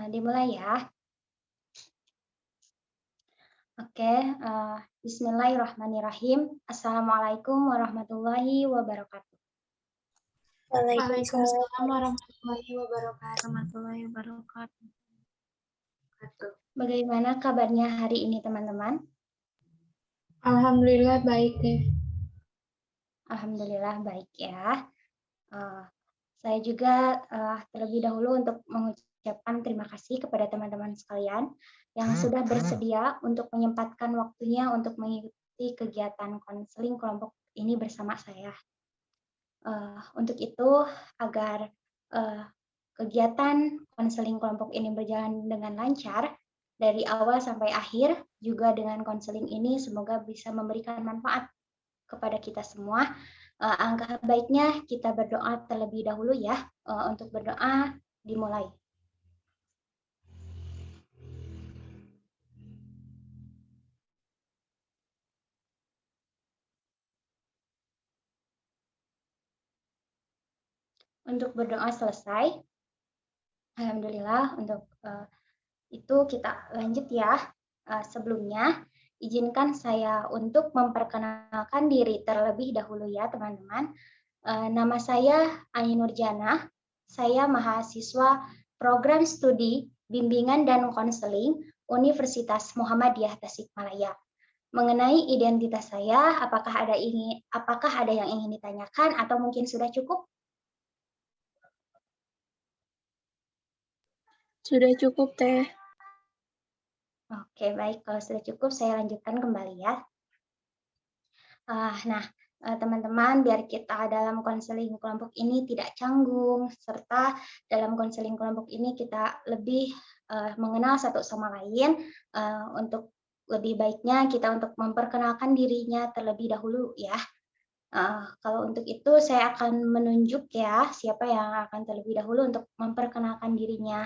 Dimulai ya. Oke, bismillahirrahmanirrahim. Assalamualaikum warahmatullahi wabarakatuh. Waalaikumsalam warahmatullahi wabarakatuh. Bagaimana kabarnya hari ini, teman-teman? Alhamdulillah baik deh. Alhamdulillah baik ya. Saya juga terlebih dahulu untuk mengucapkan terima kasih kepada teman-teman sekalian yang sudah bersedia untuk menyempatkan waktunya untuk mengikuti kegiatan konseling kelompok ini bersama saya. Untuk itu, agar kegiatan konseling kelompok ini berjalan dengan lancar dari awal sampai akhir, juga dengan konseling ini semoga bisa memberikan manfaat kepada kita semua. Angka baiknya kita berdoa terlebih dahulu ya. Untuk berdoa dimulai. Untuk berdoa selesai. Alhamdulillah, untuk itu kita lanjut ya. Sebelumnya, izinkan saya untuk memperkenalkan diri terlebih dahulu ya teman-teman. Nama saya Aini Nurjana, saya mahasiswa program studi bimbingan dan konseling Universitas Muhammadiyah Tasikmalaya. Mengenai identitas saya, apakah ada yang ingin ditanyakan atau mungkin sudah cukup? Sudah cukup, Teh. Oke, baik. Kalau sudah cukup, saya lanjutkan kembali ya. Nah, teman-teman, biar kita dalam konseling kelompok ini tidak canggung, serta dalam konseling kelompok ini kita lebih mengenal satu sama lain, untuk lebih baiknya kita untuk memperkenalkan dirinya terlebih dahulu ya. Kalau untuk itu saya akan menunjuk ya siapa yang akan terlebih dahulu untuk memperkenalkan dirinya.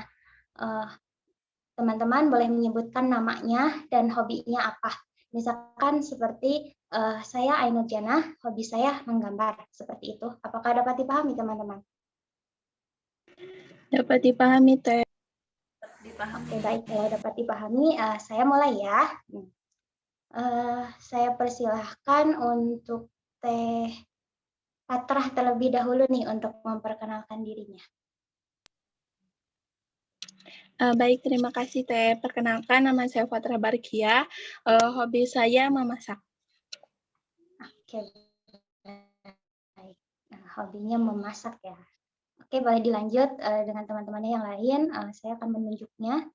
Teman-teman boleh menyebutkan namanya dan hobinya apa. Misalkan seperti saya Ainur Jana, hobi saya menggambar, seperti itu. Apakah dapat dipahami teman-teman? Dapat dipahami, Teh. Oke, baik. Kalau dapat dipahami, saya mulai ya. Saya persilahkan untuk Teh Fatrah terlebih dahulu nih untuk memperkenalkan dirinya. Baik, terima kasih, Teh. Perkenalkan, nama saya Fatrah Barkia. Hobi saya memasak. Oke, baik. Hobinya memasak ya. Oke, boleh dilanjut dengan teman-temannya yang lain. Saya akan menunjuknya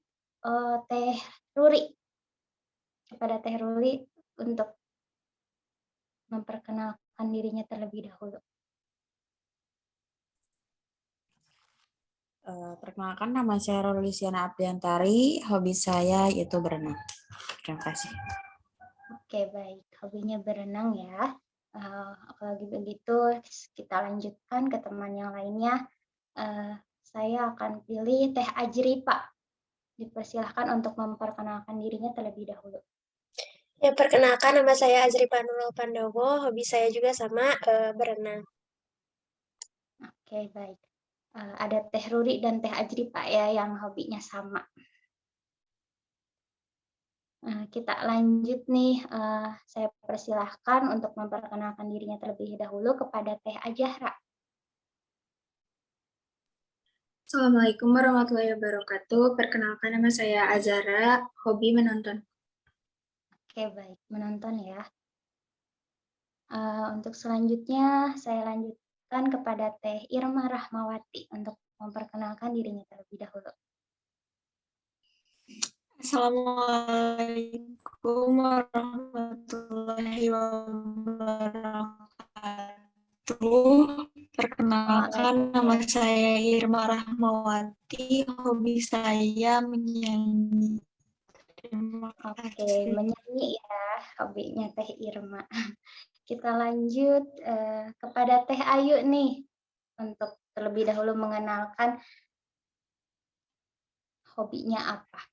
Teh Ruri. Kepada Teh Ruri untuk memperkenalkan dirinya terlebih dahulu. Perkenalkan, nama saya Rolusiana Apriantari. Hobi saya yaitu berenang. Terima kasih. Oke, baik. Hobinya berenang ya. Apalagi begitu, kita lanjutkan ke teman yang lainnya. Saya akan pilih Teh Ajri, Pak. Dipersilahkan untuk memperkenalkan dirinya terlebih dahulu. Ya, perkenalkan, nama saya Azri Panul Pandowo. Hobi saya juga sama berenang. Oke, baik. Ada Teh Ruri dan Teh Ajri, Pak ya, yang hobinya sama. Kita lanjut nih, saya persilahkan untuk memperkenalkan dirinya terlebih dahulu kepada Teh Ajahra. Assalamualaikum warahmatullahi wabarakatuh. Perkenalkan, nama saya Azara, hobi menonton. Oke, baik, menonton ya. Untuk selanjutnya saya lanjutkan kepada Teh Irma Rahmawati untuk memperkenalkan dirinya terlebih dahulu. Assalamualaikum warahmatullahi wabarakatuh. Perkenalkan, nama saya Irma Rahmawati, hobi saya menyanyi. Terima kasih. Oke, menyanyi ya, hobinya Teh Irma. Kita lanjut kepada Teh Ayu nih, untuk terlebih dahulu mengenalkan hobinya apa.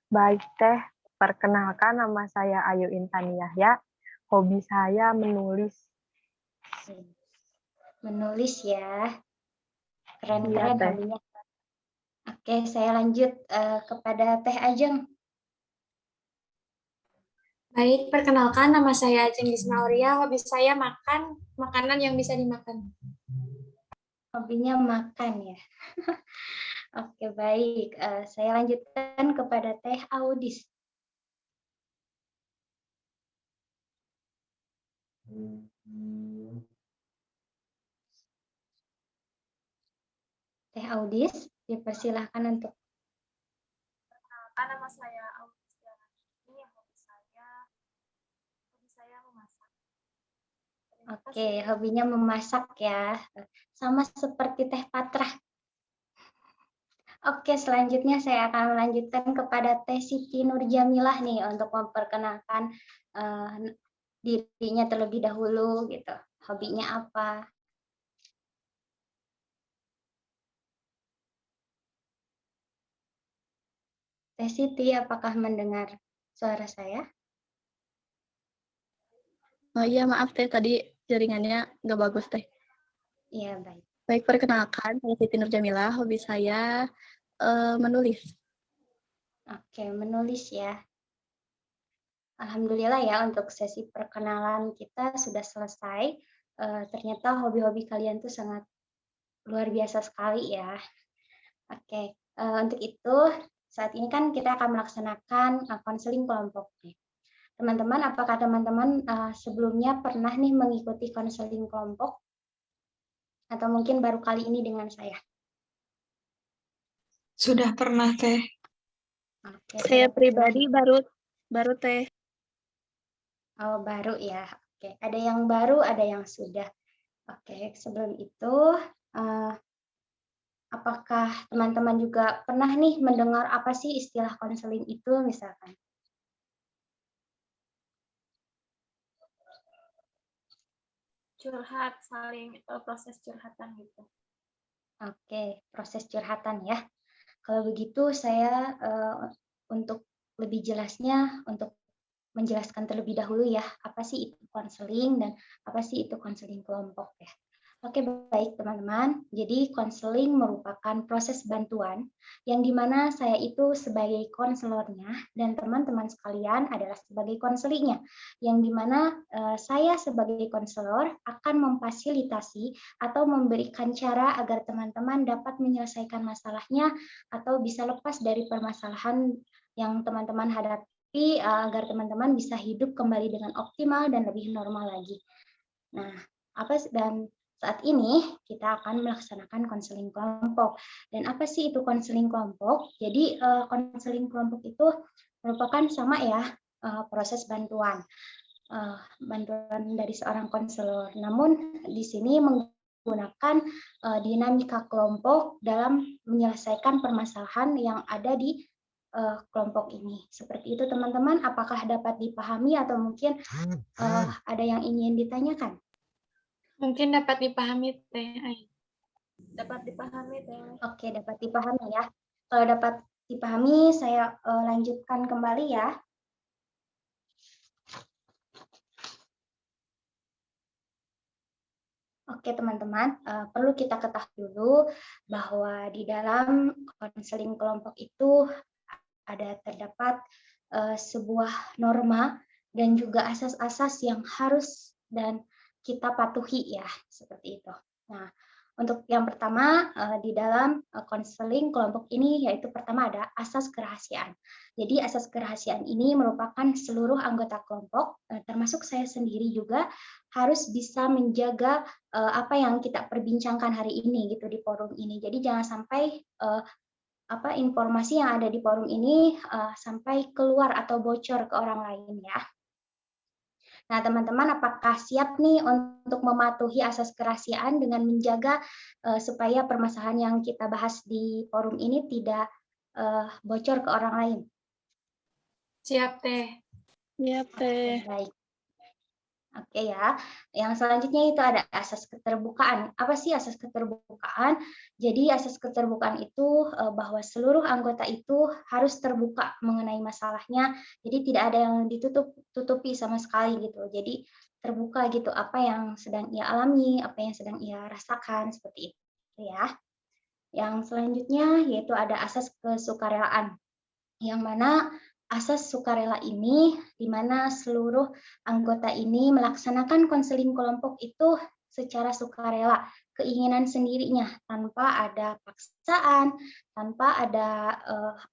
Baik, Teh. Perkenalkan, nama saya Ayu Intan Yahya. Hobi saya menulis. Menulis ya. Keren-keren Iya, Teh. hobinya. Oke, saya lanjut kepada Teh Ajeng. Baik, perkenalkan nama saya Ajeng Gisna Auria. Hobi saya makan makanan yang bisa dimakan. Hobinya makan ya. Oke, baik. Saya lanjutkan kepada Teh Audis. Teh Audis, dipersilahkan untuk. Nama saya Audia. Ini hobi saya memasak. Oke, hobinya memasak ya. Sama seperti Teh Patrah. Oke, selanjutnya saya akan melanjutkan kepada Teh Siti Nurjamilah nih untuk memperkenalkan dirinya terlebih dahulu gitu. Hobinya apa? Teh Siti, apakah mendengar suara saya? Oh iya, maaf Teh, tadi jaringannya nggak bagus Teh. Iya, baik. Baik, perkenalkan, saya Siti Nurjamilah, hobi saya menulis. Oke, menulis ya. Alhamdulillah ya untuk sesi perkenalan kita sudah selesai. Ternyata hobi-hobi kalian tuh sangat luar biasa sekali ya. Oke, untuk itu saat ini kan kita akan melaksanakan konseling kelompok. Teman-teman, apakah teman-teman sebelumnya pernah nih mengikuti konseling kelompok? Atau mungkin baru kali ini dengan saya? Sudah pernah, Teh. Oke, Saya sudah pribadi pernah. baru Teh. Oh, baru ya. Oke, ada yang baru, ada yang sudah. Oke, sebelum itu, apakah teman-teman juga pernah nih mendengar apa sih istilah konseling itu misalkan? Curhat, saling proses curhatan gitu. Oke, proses curhatan ya. Kalau begitu saya untuk lebih jelasnya, untuk menjelaskan terlebih dahulu ya, apa sih itu konseling dan apa sih itu konseling kelompok ya. Oke, baik teman-teman. Jadi konseling merupakan proses bantuan yang dimana saya itu sebagai konselornya dan teman-teman sekalian adalah sebagai konselingnya. Yang dimana saya sebagai konselor akan memfasilitasi atau memberikan cara agar teman-teman dapat menyelesaikan masalahnya atau bisa lepas dari permasalahan yang teman-teman hadapi agar teman-teman bisa hidup kembali dengan optimal dan lebih normal lagi. Nah, saat ini kita akan melaksanakan konseling kelompok. Dan apa sih itu konseling kelompok? Jadi konseling kelompok itu merupakan sama ya proses bantuan dari seorang konselor. Namun di sini menggunakan dinamika kelompok dalam menyelesaikan permasalahan yang ada di kelompok ini. Seperti itu teman-teman, apakah dapat dipahami atau mungkin ada yang ingin ditanyakan? Mungkin dapat dipahami, Teh. Dapat dipahami, Teh. Oke, dapat dipahami ya. Kalau dapat dipahami, saya lanjutkan kembali ya. Oke teman-teman, perlu kita ketahui dulu bahwa di dalam konseling kelompok itu terdapat sebuah norma dan juga asas-asas yang harus dan kita patuhi ya, seperti itu. Nah, untuk yang pertama di dalam konseling kelompok ini yaitu pertama ada asas kerahasiaan. Jadi asas kerahasiaan ini merupakan seluruh anggota kelompok termasuk saya sendiri juga harus bisa menjaga apa yang kita perbincangkan hari ini gitu di forum ini. Jadi jangan sampai informasi yang ada di forum ini sampai keluar atau bocor ke orang lain ya. Nah, teman-teman apakah siap nih untuk mematuhi asas kerahasiaan dengan menjaga supaya permasalahan yang kita bahas di forum ini tidak bocor ke orang lain? Siap, Teh. Siap Teh. Baik. Oke ya, yang selanjutnya itu ada asas keterbukaan. Apa sih asas keterbukaan? Jadi asas keterbukaan itu bahwa seluruh anggota itu harus terbuka mengenai masalahnya. Jadi tidak ada yang ditutupi sama sekali gitu. Jadi terbuka gitu apa yang sedang ia alami, apa yang sedang ia rasakan seperti itu ya. Yang selanjutnya yaitu ada asas kesukarelaan, yang mana asas sukarela ini di mana seluruh anggota ini melaksanakan konseling kelompok itu secara sukarela, keinginan sendirinya, tanpa ada paksaan, tanpa ada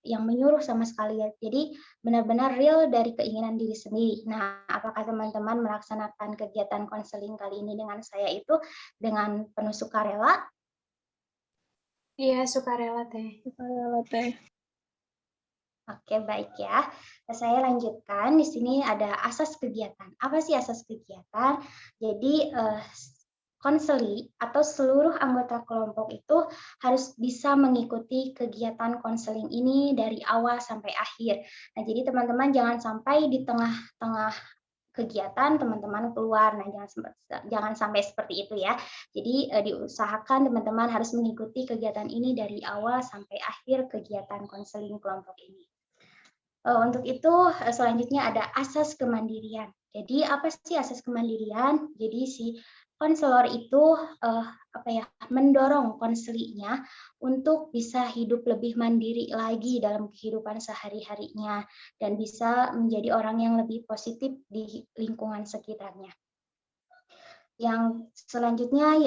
yang menyuruh sama sekali. Jadi benar-benar real dari keinginan diri sendiri. Nah, apakah teman-teman melaksanakan kegiatan konseling kali ini dengan saya itu dengan penuh sukarela? Iya, sukarela Teh. Sukarela Teh. Oke, baik ya. Saya lanjutkan. Di sini ada asas kegiatan. Apa sih asas kegiatan? Jadi, konseli atau seluruh anggota kelompok itu harus bisa mengikuti kegiatan konseling ini dari awal sampai akhir. Nah, jadi teman-teman jangan sampai di tengah-tengah kegiatan teman-teman keluar. Nah, jangan sampai seperti itu ya. Jadi diusahakan teman-teman harus mengikuti kegiatan ini dari awal sampai akhir kegiatan konseling kelompok ini. Untuk itu selanjutnya ada asas kemandirian. Jadi apa sih asas kemandirian? Jadi si konselor itu mendorong konselinya untuk bisa hidup lebih mandiri lagi dalam kehidupan sehari-harinya dan bisa menjadi orang yang lebih positif di lingkungan sekitarnya. Yang selanjutnya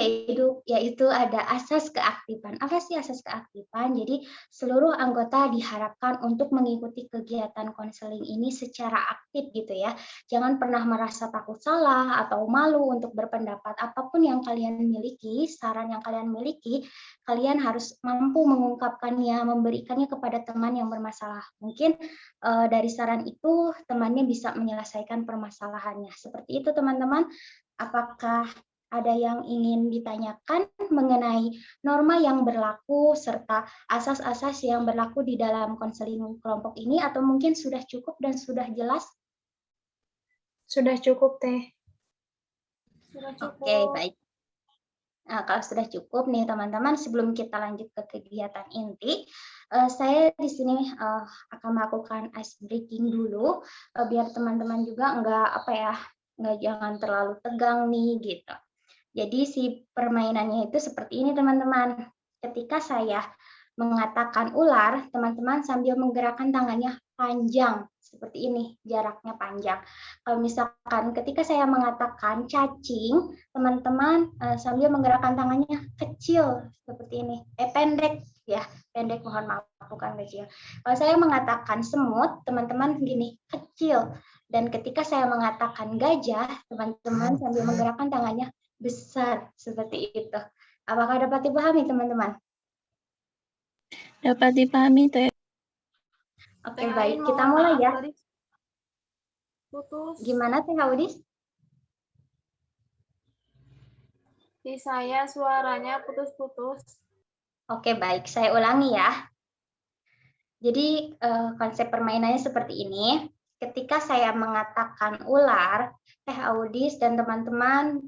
yaitu ada asas keaktifan. Apa sih asas keaktifan? Jadi seluruh anggota diharapkan untuk mengikuti kegiatan konseling ini secara aktif gitu ya. Jangan pernah merasa takut salah atau malu untuk berpendapat. Apapun yang kalian miliki, saran yang kalian miliki, kalian harus mampu mengungkapkannya, memberikannya kepada teman yang bermasalah. Mungkin dari saran itu temannya bisa menyelesaikan permasalahannya. Seperti itu teman-teman. Apakah ada yang ingin ditanyakan mengenai norma yang berlaku serta asas-asas yang berlaku di dalam konseling kelompok ini, atau mungkin sudah cukup dan sudah jelas? Sudah cukup Teh. Sudah cukup. Oke, baik. Nah, kalau sudah cukup nih teman-teman, sebelum kita lanjut ke kegiatan inti, saya di sini akan melakukan ice breaking dulu, biar teman-teman juga nggak jangan terlalu tegang nih gitu. Jadi si permainannya itu seperti ini teman-teman. Ketika saya mengatakan ular, teman-teman sambil menggerakkan tangannya panjang seperti ini, jaraknya panjang. Kalau misalkan ketika saya mengatakan cacing, teman-teman sambil menggerakkan tangannya kecil seperti ini, pendek ya, pendek, mohon maaf bukan kecil. Kalau saya mengatakan semut, teman-teman gini, kecil. Dan ketika saya mengatakan gajah, teman-teman sambil menggerakkan tangannya besar seperti itu. Apakah dapat dipahami teman-teman? Dapat dipahami Teh. Oke, baik, kita mulai ya. Putus. Gimana Teh Audis? Di saya suaranya putus-putus. Oke, baik, saya ulangi ya. Jadi konsep permainannya seperti ini. Ketika saya mengatakan ular, Teh Audis dan teman-teman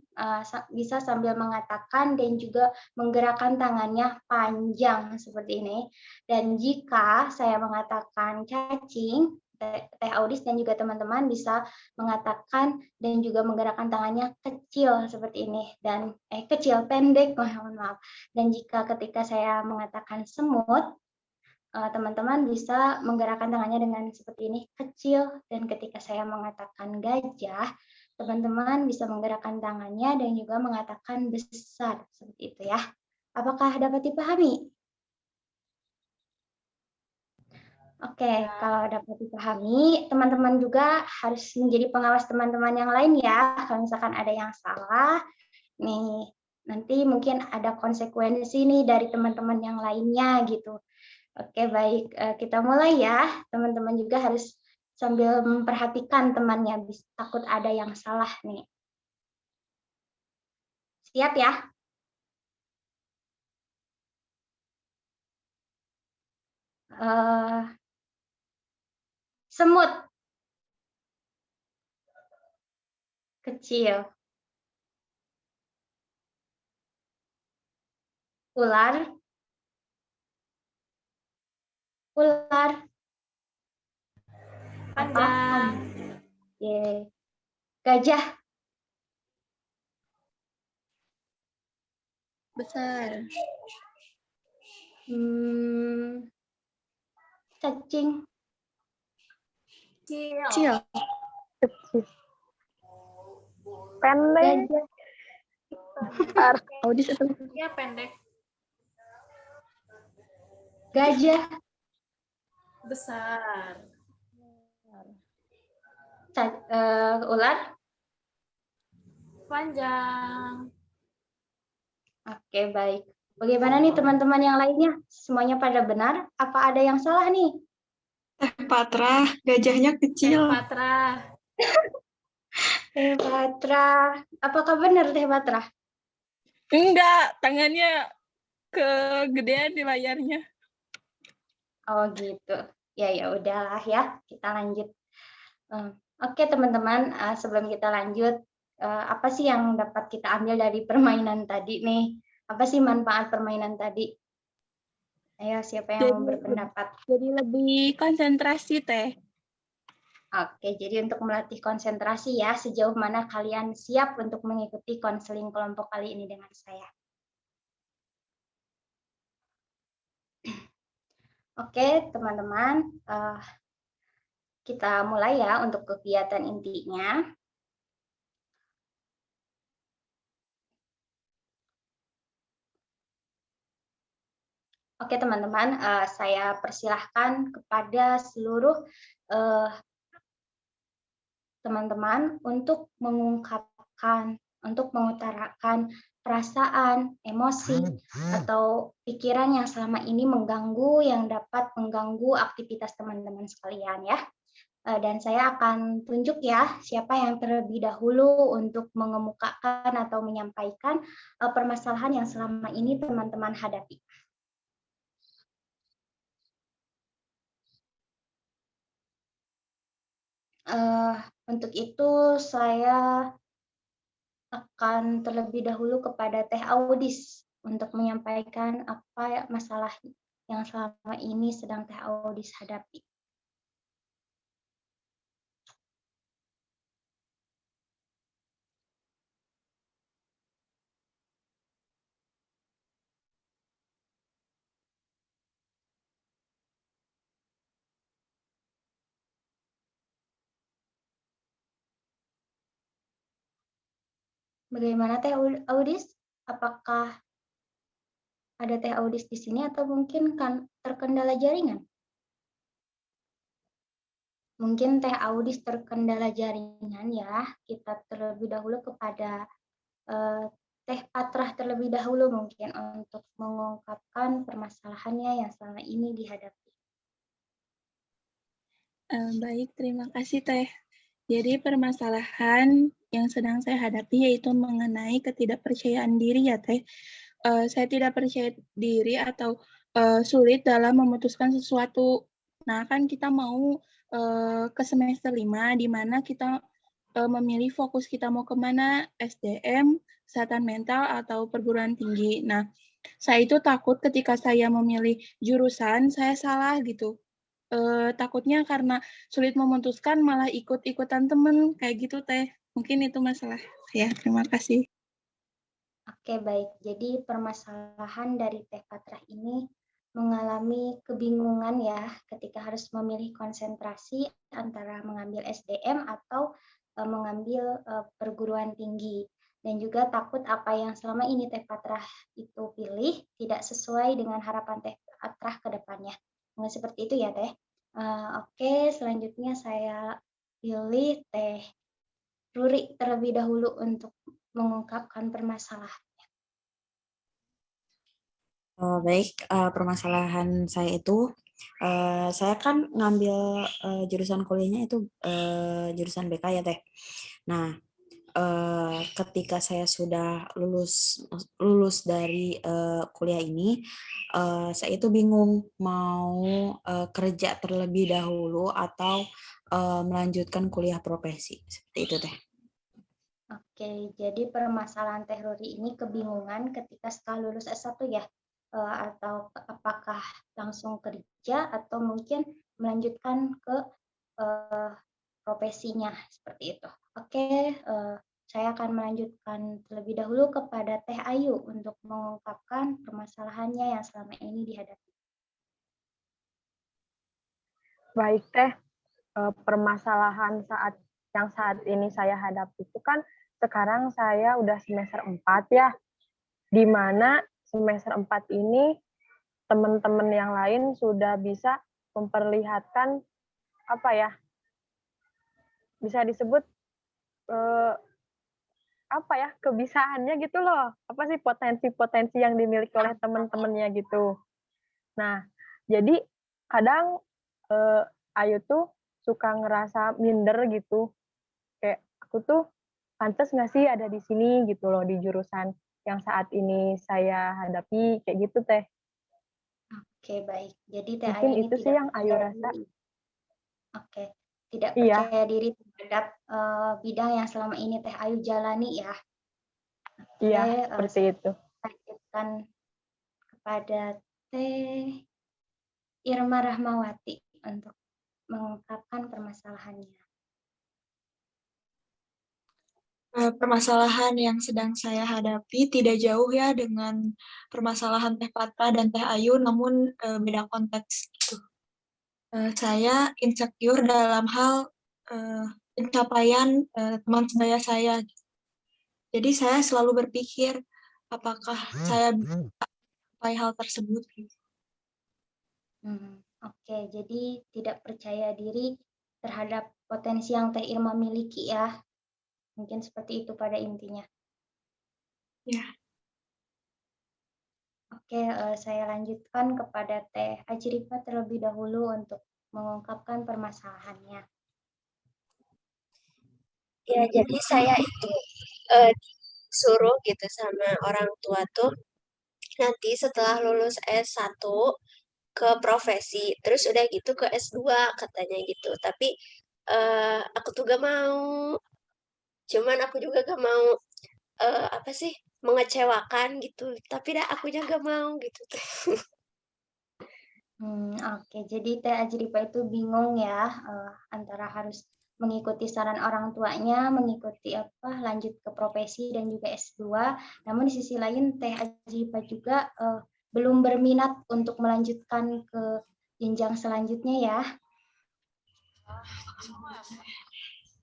bisa sambil mengatakan dan juga menggerakkan tangannya panjang seperti ini. Dan jika saya mengatakan cacing, Teh Audis dan juga teman-teman bisa mengatakan dan juga menggerakkan tangannya kecil seperti ini, dan kecil pendek, mohon maaf. Dan jika ketika saya mengatakan semut, teman-teman bisa menggerakkan tangannya dengan seperti ini, kecil. Dan ketika saya mengatakan gajah, teman-teman bisa menggerakkan tangannya dan juga mengatakan besar seperti itu ya. Apakah dapat dipahami? Oke, kalau dapat dipahami, teman-teman juga harus menjadi pengawas teman-teman yang lain ya. Kalau misalkan ada yang salah, nih nanti mungkin ada konsekuensi nih dari teman-teman yang lainnya gitu. Oke, baik. Kita mulai ya. Teman-teman juga harus sambil memperhatikan temannya, takut ada yang salah nih. Siap ya? Semut. Kecil. Ular. Ular. Panjang. Gajah. Besar. Cacing. Kecil. Kecil. Pendek. Gajah. Besar. Audis atau Ya, pendek. Gajah. Besar. Ular. Panjang. Oke, baik. Bagaimana nih teman-teman yang lainnya? Semuanya pada benar? Apa ada yang salah nih? Teh Patra, gajahnya kecil. Patra. Teh Patra. Apakah benar Teh Patra? enggak, tangannya kegedean di layarnya. Oh gitu. Ya udahlah ya. Kita lanjut. Oke teman-teman, sebelum kita lanjut, apa sih yang dapat kita ambil dari permainan tadi nih? Apa sih manfaat permainan tadi? Ayo, siapa yang mau berpendapat? Jadi lebih konsentrasi, Teh. Oke, jadi untuk melatih konsentrasi ya, sejauh mana kalian siap untuk mengikuti konseling kelompok kali ini dengan saya? Oke, teman-teman, kita mulai ya untuk kegiatan intinya. Oke teman-teman, saya persilahkan kepada seluruh teman-teman untuk mengungkapkan, untuk mengutarakan perasaan, emosi, atau pikiran yang selama ini mengganggu, yang dapat mengganggu aktivitas teman-teman sekalian ya. Dan saya akan tunjuk ya siapa yang terlebih dahulu untuk mengemukakan atau menyampaikan permasalahan yang selama ini teman-teman hadapi. Untuk itu saya akan terlebih dahulu kepada Teh Audis untuk menyampaikan apa masalah yang selama ini sedang Teh Audis hadapi. Bagaimana Teh Audis? Apakah ada Teh Audis di sini atau mungkin kan terkendala jaringan? Mungkin Teh Audis terkendala jaringan ya. Kita terlebih dahulu kepada Teh Patrah terlebih dahulu mungkin untuk mengungkapkan permasalahannya yang selama ini dihadapi. Baik, terima kasih Teh. Jadi permasalahan yang sedang saya hadapi yaitu mengenai ketidakpercayaan diri ya Teh. Saya tidak percaya diri atau sulit dalam memutuskan sesuatu. Nah, kan kita mau ke semester 5 di mana kita memilih fokus kita mau kemana, SDM, kesehatan mental, atau perguruan tinggi. Nah, saya itu takut ketika saya memilih jurusan, saya salah gitu. Takutnya karena sulit memutuskan malah ikut-ikutan temen, kayak gitu Teh. Mungkin itu masalah saya. Terima kasih. Oke, baik. Jadi permasalahan dari Teh Patrah ini mengalami kebingungan ya ketika harus memilih konsentrasi antara mengambil SDM atau mengambil perguruan tinggi. Dan juga takut apa yang selama ini Teh Patrah itu pilih tidak sesuai dengan harapan Teh Patrah ke depannya. Mungkin seperti itu ya Teh. Oke, selanjutnya saya pilih Teh Ruri terlebih dahulu untuk mengungkapkan permasalahan. Baik, permasalahan saya itu, saya kan ngambil jurusan kuliahnya itu jurusan BK ya Teh. Nah, ketika saya sudah lulus dari kuliah ini, saya itu bingung mau kerja terlebih dahulu atau melanjutkan kuliah profesi seperti itu Teh. Oke, jadi permasalahan Teh Ruri ini kebingungan ketika setelah lulus S1 ya, atau apakah langsung kerja atau mungkin melanjutkan ke profesinya seperti itu. Oke, saya akan melanjutkan terlebih dahulu kepada Teh Ayu untuk mengungkapkan permasalahannya yang selama ini dihadapi. Baik Teh, permasalahan yang saat ini saya hadapi itu kan sekarang saya udah semester 4 ya, di mana semester 4 ini teman-teman yang lain sudah bisa memperlihatkan apa ya, bisa disebut apa ya, kebisaannya gitu loh. Apa sih potensi-potensi yang dimiliki oleh teman-temannya gitu. Nah, jadi kadang Ayu tuh suka ngerasa minder gitu. Kayak aku tuh pantas nggak sih ada di sini gitu loh, di jurusan yang saat ini saya hadapi, kayak gitu Teh. Oke, baik. Jadi Teh Mungkin Ayu ini itu sih tidak yang Ayu percaya rasa. diri. Oke, tidak Iya, percaya diri terhadap bidang yang selama ini Teh Ayu jalani ya. iya, Oke, seperti itu. saya lanjutkan kepada Teh Irma Rahmawati untuk mengungkapkan permasalahannya. Permasalahan yang sedang saya hadapi tidak jauh ya dengan permasalahan Teh Patra dan Teh Ayu, namun beda konteks gitu. Saya insecure dalam hal pencapaian teman sebaya saya. Jadi saya selalu berpikir apakah saya bisa mencapai hal tersebut. Oke, jadi tidak percaya diri terhadap potensi yang Teh Irma miliki ya. Mungkin seperti itu pada intinya. Ya. Oke, saya lanjutkan kepada Teh Ajripa terlebih dahulu untuk mengungkapkan permasalahannya. Ya, jadi saya itu disuruh gitu sama orang tua tuh nanti setelah lulus S1 ke profesi, terus udah gitu ke S2 katanya gitu. Tapi aku tuh gak mau. Cuman aku juga gak mau apa sih mengecewakan gitu. Tapi dah akunya gak mau gitu. Oke, jadi Teh Ajripa itu bingung ya antara harus mengikuti saran orang tuanya, mengikuti lanjut ke profesi dan juga S2. Namun di sisi lain Teh Ajripa juga belum berminat untuk melanjutkan ke jenjang selanjutnya ya.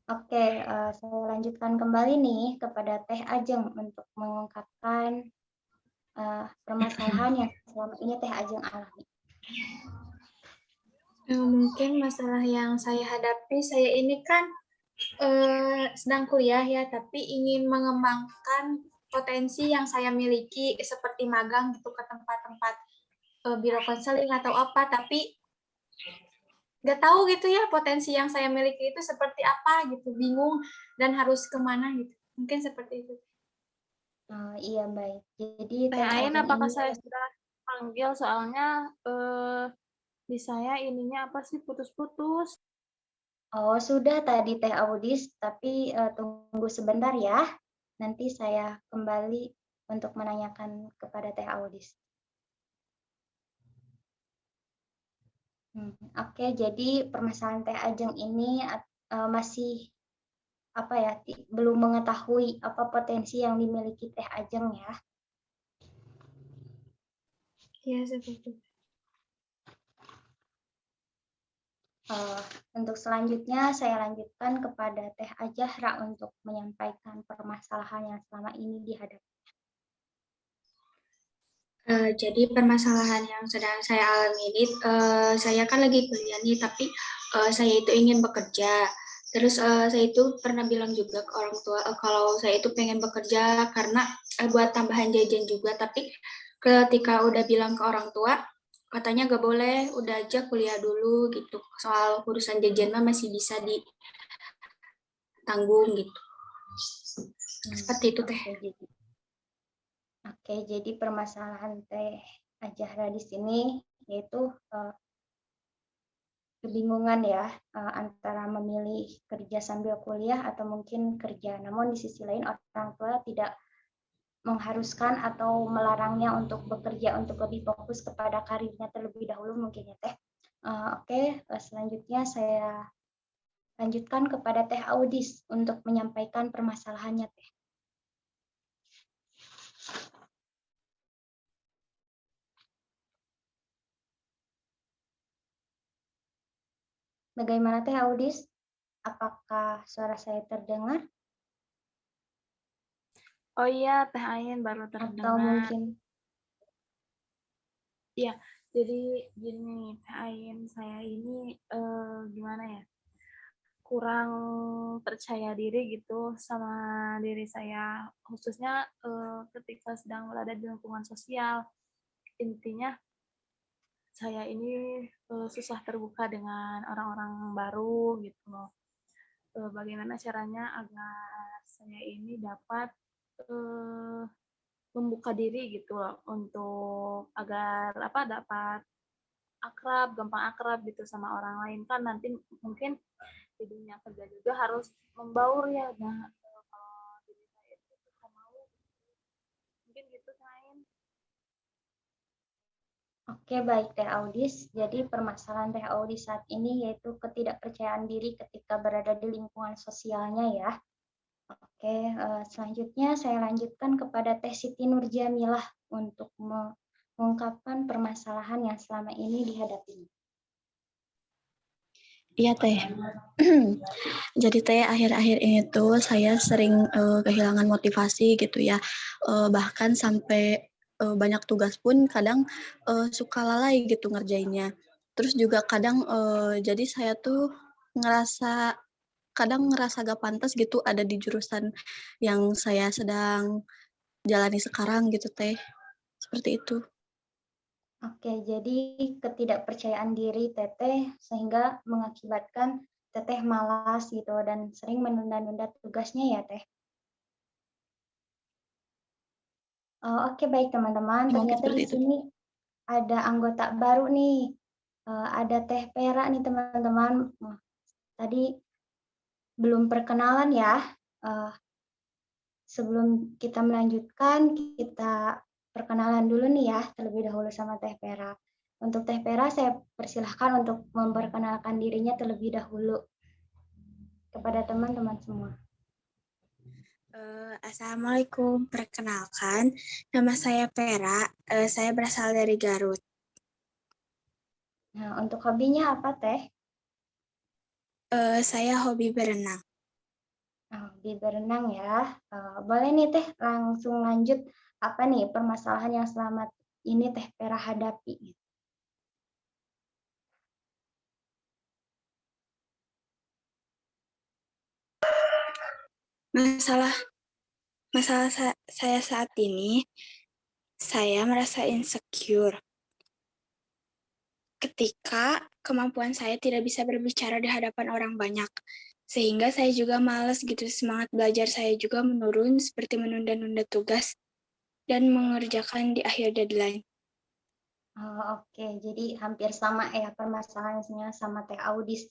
Oke, saya lanjutkan kembali nih kepada Teh Ajeng untuk mengungkapkan permasalahan yang selama ini Teh Ajeng alami. Mungkin masalah yang saya hadapi, saya ini kan sedang kuliah ya, tapi ingin mengembangkan potensi yang saya miliki seperti magang gitu ke tempat-tempat biro konseling atau apa, tapi nggak tahu gitu ya potensi yang saya miliki itu seperti apa gitu, bingung dan harus kemana gitu. Mungkin seperti itu. Iya, baik. Jadi Teh Ain, apakah saya sudah panggil? Soalnya di saya ininya apa sih putus-putus. Oh, sudah tadi Teh Audis, tapi tunggu sebentar ya. Nanti saya kembali untuk menanyakan kepada Teh Audis. Oke, jadi permasalahan Teh Ajeng ini masih belum mengetahui apa potensi yang dimiliki Teh Ajeng ya. Iya, seperti itu. Untuk selanjutnya saya lanjutkan kepada Teh Ajahra untuk menyampaikan permasalahan yang selama ini dihadapi. Jadi permasalahan yang sedang saya alami ini, saya kan lagi kuliah nih, tapi saya itu ingin bekerja. Terus saya itu pernah bilang juga ke orang tua kalau saya itu pengen bekerja karena buat tambahan jajan juga. Tapi ketika udah bilang ke orang tua, katanya gak boleh, udah aja kuliah dulu gitu. Soal urusan jajan mah masih bisa ditanggung gitu. Seperti itu Teh. Oke, jadi permasalahan Teh Ajahra di sini yaitu kebingungan ya antara memilih kerja sambil kuliah atau mungkin kerja. Namun di sisi lain orang tua tidak mengharuskan atau melarangnya untuk bekerja untuk lebih fokus kepada karirnya terlebih dahulu mungkin ya Teh. Oke, selanjutnya saya lanjutkan kepada Teh Audis untuk menyampaikan permasalahannya, Teh. Bagaimana Teh Audis? Apakah suara saya terdengar? Oh iya, Teh Ain baru Atau terdengar. mungkin Iya, jadi gini, Teh Ain, saya ini gimana ya? Kurang percaya diri gitu sama diri saya, khususnya ketika sedang berada di lingkungan sosial. Intinya saya ini susah terbuka dengan orang-orang baru gitu loh. Bagaimana caranya agar saya ini dapat membuka diri gitu loh untuk agar dapat gampang akrab gitu sama orang lain, kan nanti mungkin di dunia kerja juga harus membaur ya. Nah, kalau diri saya itu suka mau, mungkin gitu Sain. Oke, baik Teh Audis. Jadi permasalahan Teh Audis saat ini yaitu ketidakpercayaan diri ketika berada di lingkungan sosialnya ya. Oke, selanjutnya saya lanjutkan kepada Teh Siti Nurjamilah untuk mengungkapkan permasalahan yang selama ini dihadapi. Iya Teh. Jadi Teh akhir-akhir ini tuh saya sering kehilangan motivasi gitu ya. Bahkan sampai banyak tugas pun kadang suka lalai gitu ngerjainnya. Terus juga kadang jadi saya tuh kadang ngerasa gak pantas gitu ada di jurusan yang saya sedang jalani sekarang gitu Teh. Seperti itu. Oke, jadi ketidakpercayaan diri Teteh sehingga mengakibatkan Teteh malas gitu dan sering menunda-nunda tugasnya ya Teh. Oke, baik teman-teman. Mungkin Ternyata seperti di itu. sini ada anggota baru nih. Ada Teh Pera nih teman-teman. Tadi belum perkenalan ya. Sebelum kita melanjutkan, kita perkenalan dulu nih ya, terlebih dahulu sama Teh Pera. Untuk Teh Pera, saya persilahkan untuk memperkenalkan dirinya terlebih dahulu kepada teman-teman semua. Assalamualaikum, perkenalkan, nama saya Pera, saya berasal dari Garut. Nah, untuk hobinya apa Teh? Saya hobi berenang. Hobi berenang ya. Boleh nih Teh, langsung lanjut apa nih permasalahan yang selama ini Teh Pera hadapi? Masalah saya saat ini, saya merasa insecure ketika kemampuan saya tidak bisa berbicara di hadapan orang banyak. Sehingga saya juga malas gitu, semangat belajar saya juga menurun seperti menunda-nunda tugas dan mengerjakan di akhir deadline. Oke, jadi hampir sama ya permasalahannya sama Teh Audis.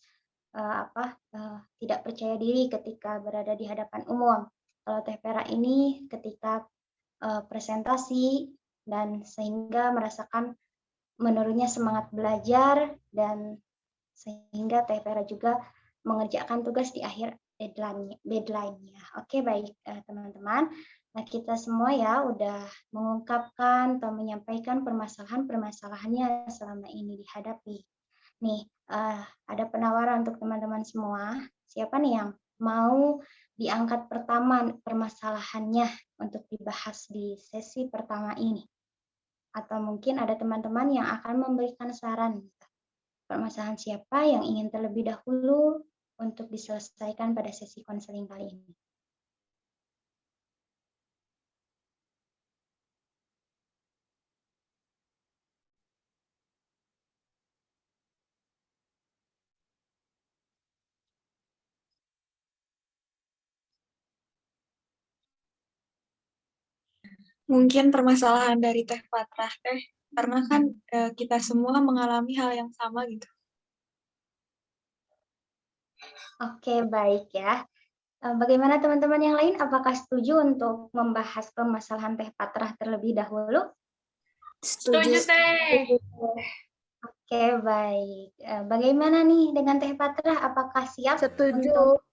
Tidak percaya diri ketika berada di hadapan umum. Kalau Teh Pera ini ketika presentasi dan sehingga merasakan menurunnya semangat belajar dan sehingga Teh Pera juga mengerjakan tugas di akhir deadline-nya. Oke, baik teman-teman. Nah, kita semua ya udah mengungkapkan atau menyampaikan permasalahan-permasalahannya selama ini dihadapi. Nih, ada penawaran untuk teman-teman semua. Siapa nih yang mau diangkat pertama permasalahannya untuk dibahas di sesi pertama ini? Atau mungkin ada teman-teman yang akan memberikan saran. Permasalahan siapa yang ingin terlebih dahulu untuk diselesaikan pada sesi konseling kali ini? Mungkin permasalahan dari Teh Patrah Teh, karena kan kita semua mengalami hal yang sama gitu. Oke, baik ya. Bagaimana teman-teman yang lain? Apakah setuju untuk membahas permasalahan Teh Patrah terlebih dahulu? Setuju. Teh. Oke, baik. Bagaimana nih dengan Teh Patra? Apakah siap Setuju. untuk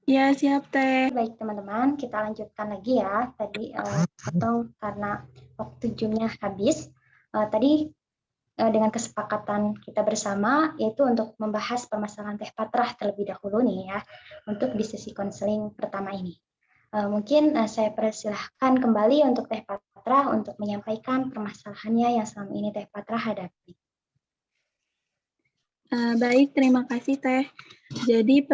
Ya, siap Teh. baik teman-teman, kita lanjutkan lagi ya. Tadi potong karena waktu Zoom-nya habis. Tadi dengan kesepakatan kita bersama yaitu untuk membahas permasalahan Teh Patrah terlebih dahulu nih ya untuk di sesi konseling pertama ini. Mungkin saya persilahkan kembali untuk Teh Patrah untuk menyampaikan permasalahannya yang selama ini Teh Patrah hadapi. Baik, terima kasih Teh. Jadi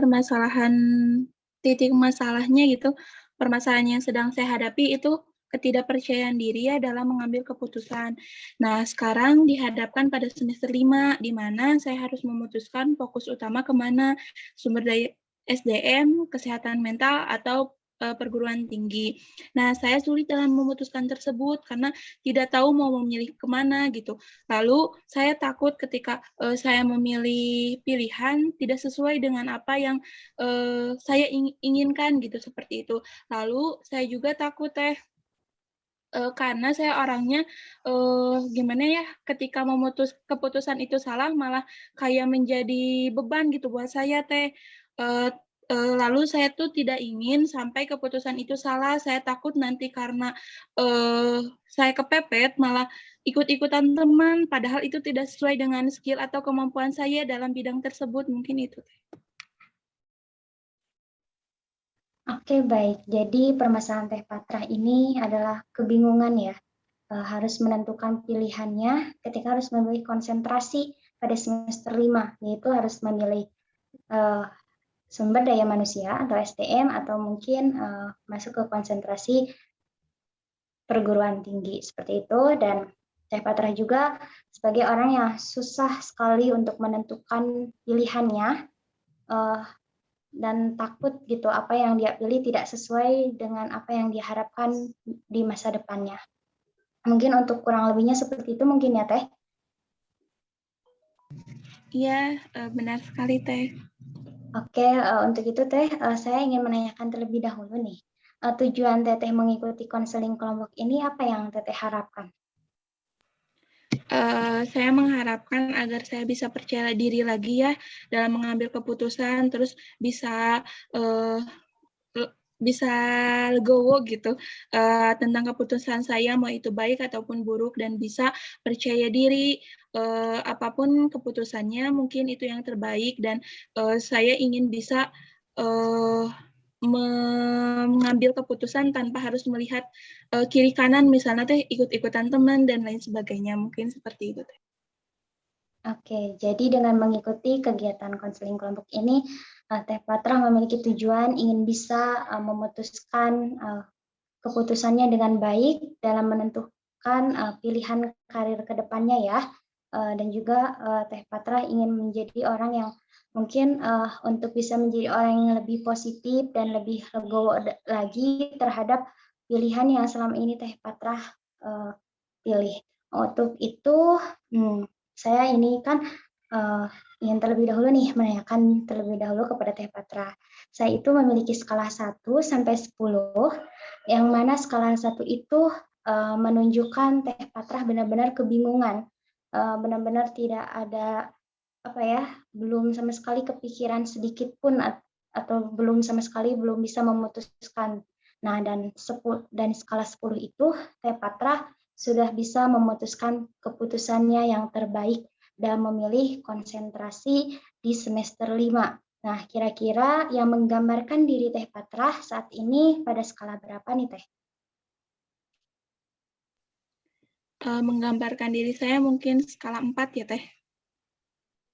titik masalahnya gitu, permasalahan yang sedang saya hadapi itu ketidakpercayaan diri ya dalam mengambil keputusan. Nah, sekarang dihadapkan pada semester 5, di mana saya harus memutuskan fokus utama kemana, sumber daya SDM, kesehatan mental, atau perguruan tinggi. Nah, saya sulit dalam memutuskan tersebut karena tidak tahu mau memilih kemana gitu. Lalu saya takut ketika saya memilih pilihan tidak sesuai dengan apa yang saya inginkan gitu seperti itu. Lalu saya juga takut Teh karena saya orangnya gimana ya ketika keputusan itu salah malah kayak menjadi beban gitu buat saya Teh. Lalu saya tuh tidak ingin sampai keputusan itu salah. Saya takut nanti karena saya kepepet malah ikut-ikutan teman, padahal itu tidak sesuai dengan skill atau kemampuan saya dalam bidang tersebut. Mungkin itu. Oke, baik. Jadi permasalahan Teh Patrah ini adalah kebingungan ya. Harus menentukan pilihannya ketika harus memilih konsentrasi pada semester 5, yaitu harus memilih sumber daya manusia atau SDM atau mungkin masuk ke konsentrasi perguruan tinggi seperti itu. Dan Teh Patrah juga sebagai orang yang susah sekali untuk menentukan pilihannya dan takut gitu apa yang dia pilih tidak sesuai dengan apa yang diharapkan di masa depannya. Mungkin untuk kurang lebihnya seperti itu mungkin ya Teh. Iya, benar sekali Teh. Oke, untuk itu Teh, saya ingin menanyakan terlebih dahulu nih. Tujuan Teteh mengikuti konseling kelompok ini apa yang Teteh harapkan? Saya mengharapkan agar saya bisa percaya diri lagi ya dalam mengambil keputusan, terus bisa legowo gitu tentang keputusan saya mau itu baik ataupun buruk dan bisa percaya diri apapun keputusannya mungkin itu yang terbaik dan saya ingin bisa mengambil keputusan tanpa harus melihat kiri kanan misalnya teh ikut-ikutan teman dan lain sebagainya mungkin seperti itu teh. Oke, jadi dengan mengikuti kegiatan konseling kelompok ini, Teh Patrah memiliki tujuan ingin bisa memutuskan keputusannya dengan baik dalam menentukan pilihan karir ke depannya ya. Dan juga Teh Patrah ingin menjadi orang yang mungkin untuk bisa menjadi orang yang lebih positif dan lebih legowo lagi terhadap pilihan yang selama ini Teh Patrah pilih. Untuk itu, saya ini kan ingin terlebih dahulu nih menanyakan terlebih dahulu kepada Teh Patrah. Saya itu memiliki skala 1 sampai 10, yang mana skala 1 itu menunjukkan Teh Patrah benar-benar kebingungan, benar-benar tidak ada belum sama sekali kepikiran sedikit pun atau belum sama sekali belum bisa memutuskan. Nah, dan skala 10 itu Teh Patrah sudah bisa memutuskan keputusannya yang terbaik dan memilih konsentrasi di semester 5. Nah, kira-kira yang menggambarkan diri Teh Patrah saat ini pada skala berapa nih Teh? Menggambarkan diri saya mungkin skala 4 ya Teh.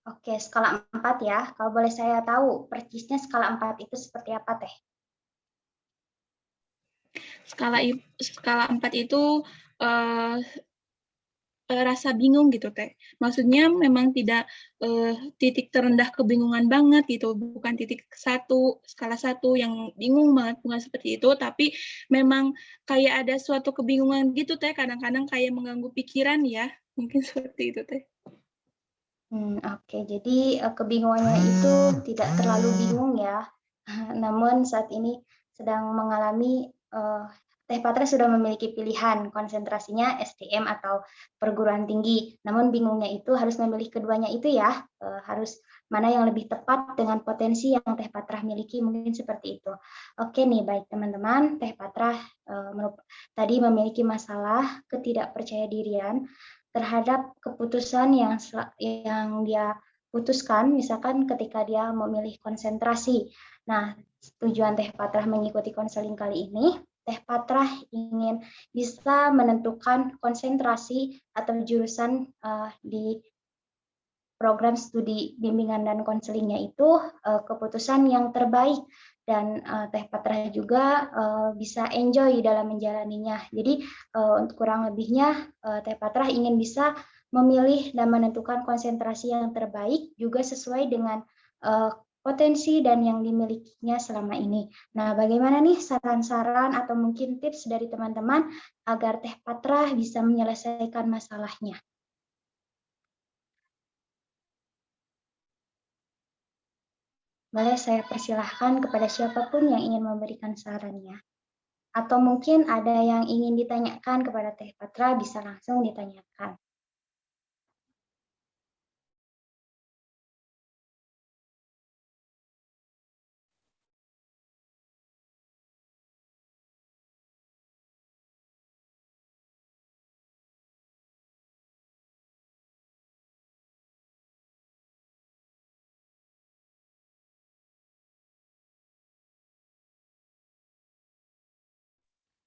Oke, skala 4 ya. Kalau boleh saya tahu persisnya skala 4 itu seperti apa Teh? Skala 4 itu rasa bingung gitu Teh. Maksudnya memang tidak titik terendah kebingungan banget gitu, bukan titik 1, skala 1 yang bingung banget, bukan seperti itu, tapi memang kayak ada suatu kebingungan gitu Teh, kadang-kadang kayak mengganggu pikiran ya, mungkin seperti itu Teh. Oke, jadi kebingungannya itu tidak terlalu bingung ya, namun saat ini sedang mengalami Teh Patra sudah memiliki pilihan, konsentrasinya SDM atau perguruan tinggi. Namun bingungnya itu harus memilih keduanya itu ya, harus mana yang lebih tepat dengan potensi yang Teh Patra miliki, mungkin seperti itu. Oke nih, baik teman-teman, Teh Patra tadi memiliki masalah ketidakpercayadirian terhadap keputusan yang dia putuskan, misalkan ketika dia memilih konsentrasi. Nah, tujuan Teh Patra mengikuti konseling kali ini, Teh Patra ingin bisa menentukan konsentrasi atau jurusan di program studi bimbingan dan konselingnya itu keputusan yang terbaik, dan Teh Patra juga bisa enjoy dalam menjalaninya. Jadi untuk kurang lebihnya Teh Patra ingin bisa memilih dan menentukan konsentrasi yang terbaik juga sesuai dengan potensi dan yang dimilikinya selama ini. Nah, bagaimana nih saran-saran atau mungkin tips dari teman-teman agar Teh Patra bisa menyelesaikan masalahnya? Boleh saya persilahkan kepada siapapun yang ingin memberikan sarannya. Atau mungkin ada yang ingin ditanyakan kepada Teh Patra, bisa langsung ditanyakan.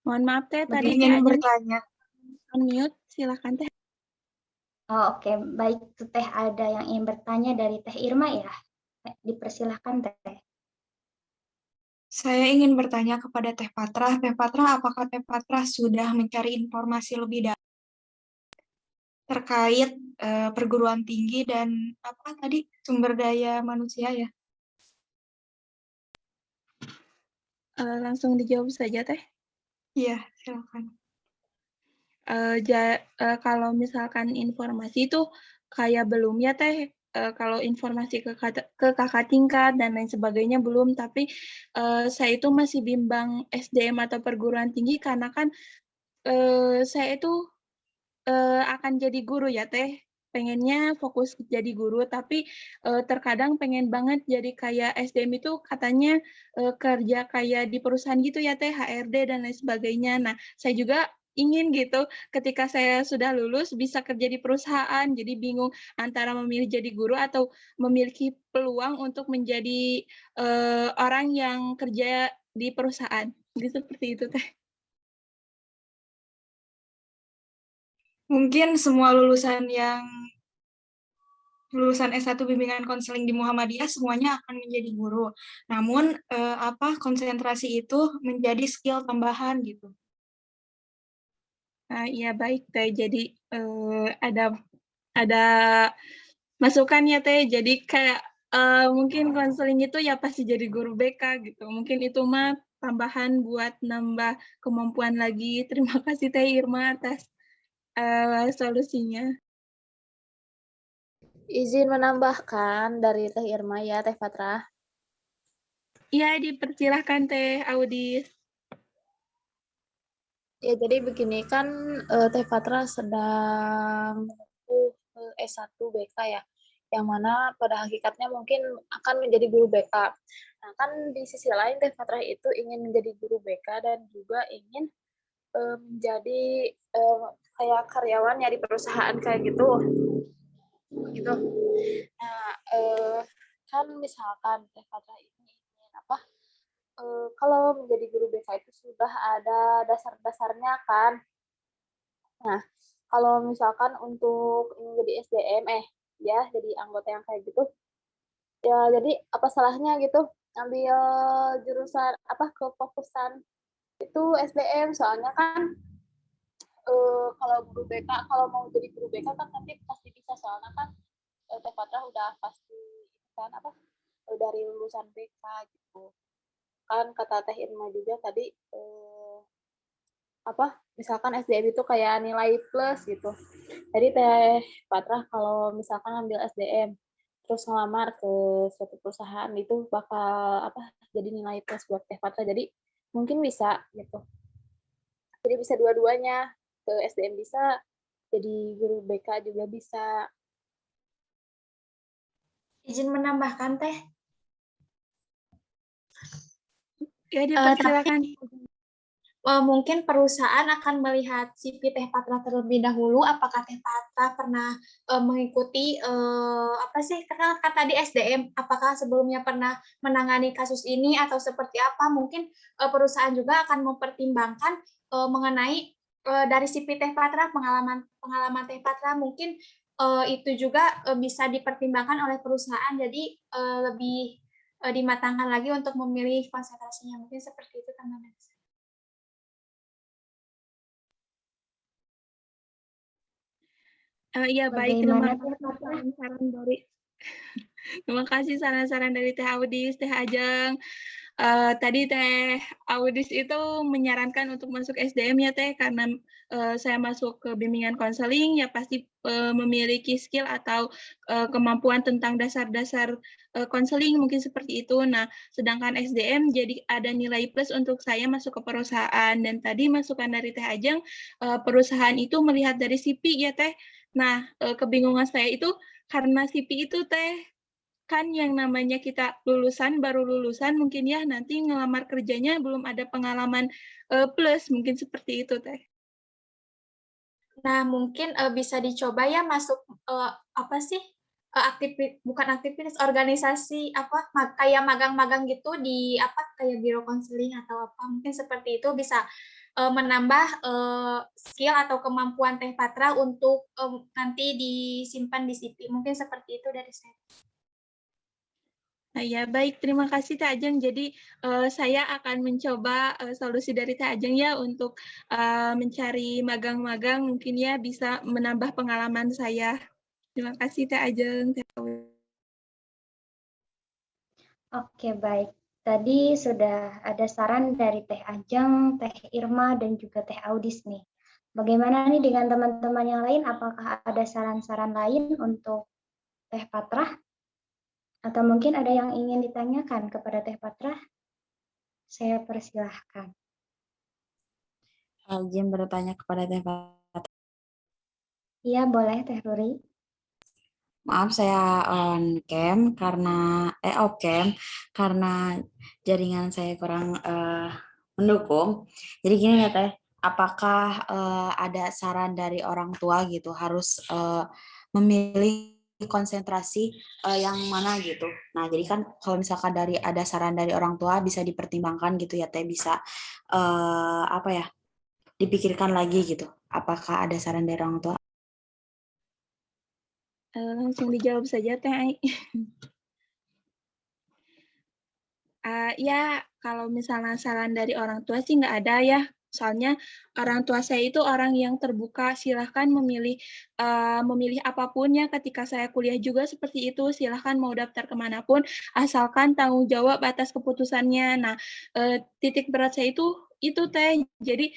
Mohon maaf Teh, tadi ingin Teh bertanya. unmute, silakan Teh. Oh, oke, baik. Teh ada yang ingin bertanya dari Teh Irma ya? Dipersilahkan Teh. Saya ingin bertanya kepada Teh Patra. Teh Patra, apakah Teh Patra sudah mencari informasi lebih dalam terkait perguruan tinggi dan apa tadi sumber daya manusia ya? Langsung dijawab saja Teh. Iya, silakan. Kalau misalkan informasi itu kayak belum ya Teh, kalau informasi ke kakak tingkat dan lain sebagainya belum, tapi saya itu masih bimbang SDM atau perguruan tinggi karena kan saya itu akan jadi guru ya Teh, pengennya fokus jadi guru, tapi terkadang pengen banget jadi kayak SDM itu katanya kerja kayak di perusahaan gitu ya Teh, HRD dan lain sebagainya. Nah, saya juga ingin gitu ketika saya sudah lulus bisa kerja di perusahaan, jadi bingung antara memilih jadi guru atau memiliki peluang untuk menjadi orang yang kerja di perusahaan. Jadi seperti itu Teh. Mungkin semua lulusan S1 bimbingan konseling di Muhammadiyah semuanya akan menjadi guru. Namun konsentrasi itu menjadi skill tambahan gitu. Iya baik Teh. Jadi ada masukan ya Teh. Jadi kayak mungkin konseling itu ya pasti jadi guru BK gitu. Mungkin itu mah tambahan buat nambah kemampuan lagi. Terima kasih Teh Irma atas solusinya. Izin menambahkan dari Teh Irma ya, Teh Patra. Iya, dipersilahkan Teh Audis. Ya, jadi begini kan Teh Patra sedang menempuh S1 BK ya, yang mana pada hakikatnya mungkin akan menjadi guru BK. Nah, kan di sisi lain Teh Patra itu ingin menjadi guru BK dan juga ingin menjadi kayak karyawan ya di perusahaan kayak gitu. Gitu. Nah, kan misalkan Teh Patra ini ingin apa? Kalau menjadi guru BK itu sudah ada dasar-dasarnya kan. Nah, kalau misalkan untuk menjadi SDM ya jadi anggota yang kayak gitu, ya jadi apa salahnya gitu ambil jurusan apa kefokusan itu SDM, soalnya kan kalau guru BK kalau mau jadi guru BK kan nanti pasti bisa, soalnya kan Teh Patra udah pasti kan apa dari lulusan BK gitu kan, kata Teh Irma juga tadi misalkan SDM itu kayak nilai plus gitu. Jadi Teh Patra kalau misalkan ambil SDM terus ngelamar ke suatu perusahaan itu bakal jadi nilai plus buat Teh Patra. Jadi mungkin bisa gitu. Jadi bisa dua-duanya, ke SDM bisa, jadi guru BK juga bisa. Izin menambahkan Teh. Ya, Tapi dipersilakan. mungkin perusahaan akan melihat CV Teh Patra terlebih dahulu. Apakah Teh Patra pernah mengikuti apa sih? Karena kan tadi SDM. Apakah sebelumnya pernah menangani kasus ini atau seperti apa? Mungkin perusahaan juga akan mempertimbangkan mengenai dari CV Teh Patra, pengalaman Teh Patra mungkin itu juga bisa dipertimbangkan oleh perusahaan. Jadi lebih dimatangkan lagi untuk memilih konsentrasinya. Mungkin seperti itu teman-teman. Iya, baik. Terima Bagaimana Teh kasih Patra? saran-saran dari terima kasih saran-saran dari Teh Audis, Teh Ajeng. Tadi Teh Audis itu menyarankan untuk masuk SDM ya Teh, karena saya masuk ke bimbingan konseling ya pasti memiliki skill atau kemampuan tentang dasar-dasar konseling mungkin seperti itu. Nah, sedangkan SDM jadi ada nilai plus untuk saya masuk ke perusahaan. Dan tadi masukan dari Teh Ajeng, perusahaan itu melihat dari CV ya Teh. Nah, kebingungan saya itu karena CV itu Teh, kan yang namanya kita baru lulusan mungkin ya nanti ngelamar kerjanya belum ada pengalaman plus, mungkin seperti itu Teh. Nah, mungkin bisa dicoba ya masuk apa sih? Bukan aktivitas organisasi apa kayak magang-magang gitu di apa kayak biro konseling atau apa. Mungkin seperti itu bisa menambah skill atau kemampuan Teh Patra untuk nanti disimpan di CV. Mungkin seperti itu dari saya. Nah, ya baik, terima kasih Teh Ajeng. Jadi saya akan mencoba solusi dari Teh Ajeng ya untuk mencari magang-magang mungkin ya bisa menambah pengalaman saya. Terima kasih Teh Ajeng. Oke, baik. Tadi sudah ada saran dari Teh Ajeng, Teh Irma, dan juga Teh Audis nih. Bagaimana nih dengan teman-teman yang lain? Apakah ada saran-saran lain untuk Teh Patra? Atau mungkin ada yang ingin ditanyakan kepada Teh Patra? Saya persilahkan. Izin bertanya kepada Teh Patra. Iya, boleh Teh Ruri. Maaf saya on cam karena off cam karena jaringan saya kurang mendukung. Jadi gini ya Teh, apakah ada saran dari orang tua gitu harus memilih konsentrasi yang mana gitu. Nah, jadi kan kalau misalkan ada saran dari orang tua bisa dipertimbangkan gitu ya Teh, bisa apa ya? Dipikirkan lagi gitu. Apakah ada saran dari orang tua? Langsung dijawab saja Teh Ai. Ya, kalau misalnya saran dari orang tua sih nggak ada ya. Soalnya orang tua saya itu orang yang terbuka, silahkan memilih apapun ya. Ketika saya kuliah juga seperti itu, silahkan mau daftar kemanapun, asalkan tanggung jawab atas keputusannya. Nah, titik berat saya itu Teh. Jadi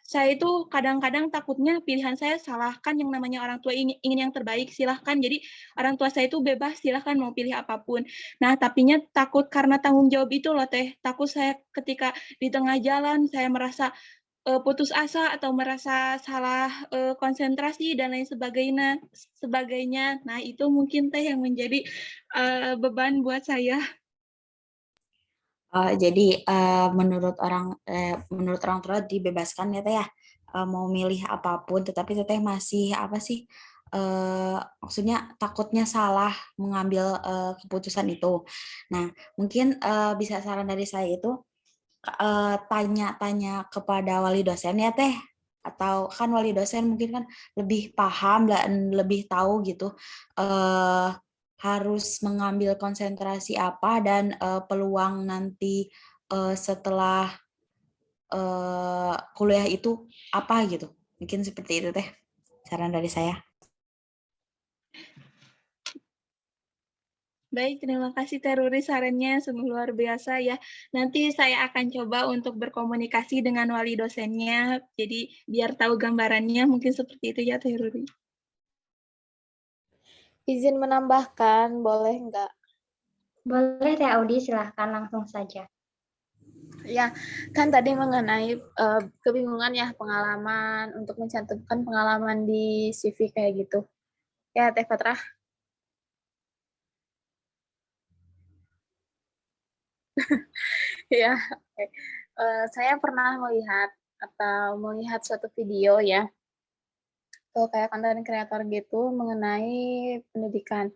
saya itu kadang-kadang takutnya pilihan saya salah, kan yang namanya orang tua ingin yang terbaik, silahkan. Jadi orang tua saya itu bebas, silahkan mau pilih apapun. Nah, tapinya takut karena tanggung jawab itu loh Teh. Takut saya ketika di tengah jalan saya merasa putus asa atau merasa salah konsentrasi dan lain sebagainya. Nah, itu mungkin Teh yang menjadi beban buat saya. Jadi menurut orang tua dibebaskan ya Teh ya, mau milih apapun, tetapi Teteh masih apa sih? Maksudnya takutnya salah mengambil keputusan itu. Nah, mungkin bisa saran dari saya itu tanya-tanya kepada wali dosen ya Teh, atau kan wali dosen mungkin kan lebih paham dan lebih tahu gitu harus mengambil konsentrasi apa dan peluang nanti setelah kuliah itu apa gitu. Mungkin seperti itu Teh saran dari saya. Baik, terima kasih Teh Ruri sarannya, sungguh luar biasa ya. Nanti saya akan coba untuk berkomunikasi dengan wali dosennya, jadi biar tahu gambarannya, mungkin seperti itu ya Teh Ruri. Izin menambahkan, boleh nggak? Boleh Teh Audi, silahkan langsung saja. Ya, kan tadi mengenai kebingungan ya pengalaman untuk mencantumkan pengalaman di CV kayak gitu. Ya, Teh Fatrah. Ya, oke. Saya pernah melihat suatu video ya, kayak konten kreator gitu mengenai pendidikan.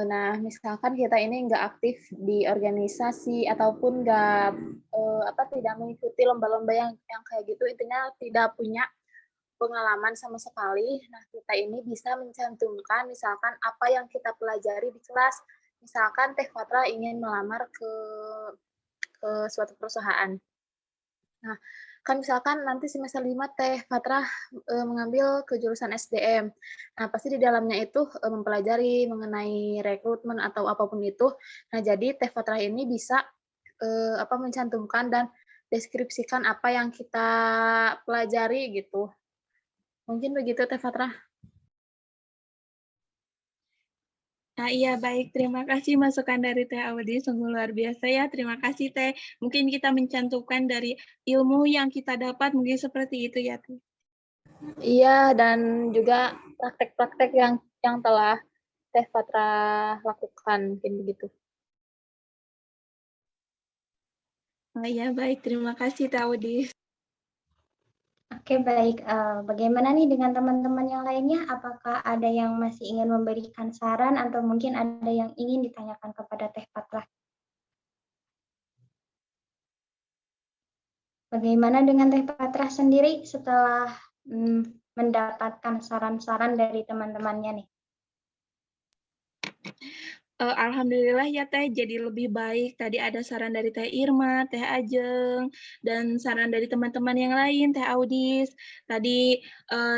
Nah, misalkan kita ini nggak aktif di organisasi ataupun tidak mengikuti lomba-lomba yang kayak gitu, intinya tidak punya pengalaman sama sekali. Nah, kita ini bisa mencantumkan misalkan apa yang kita pelajari di kelas. Misalkan Teh Fatra ingin melamar ke suatu perusahaan. Nah, kan misalkan nanti semester 5 Teh Fatra mengambil ke jurusan SDM. Nah, pasti di dalamnya itu mempelajari mengenai rekrutmen atau apapun itu. Nah, jadi Teh Fatra ini bisa mencantumkan dan deskripsikan apa yang kita pelajari gitu. Mungkin begitu Teh Fatra. Nah, iya baik. Terima kasih masukan dari Teh Audi, sungguh luar biasa ya. Terima kasih Teh. Mungkin kita mencantumkan dari ilmu yang kita dapat, mungkin seperti itu ya Teh. Iya, dan juga praktek-praktek yang telah Teh Fatra lakukan, mungkin begitu. Oh iya baik, terima kasih Teh Audi. Oke, baik. Bagaimana nih dengan teman-teman yang lainnya? Apakah ada yang masih ingin memberikan saran atau mungkin ada yang ingin ditanyakan kepada Teh Fatrah? Bagaimana dengan Teh Fatrah sendiri setelah mendapatkan saran-saran dari teman-temannya nih? Alhamdulillah ya Teh, jadi lebih baik. Tadi ada saran dari Teh Irma, Teh Ajeng, dan saran dari teman-teman yang lain, Teh Audis. Tadi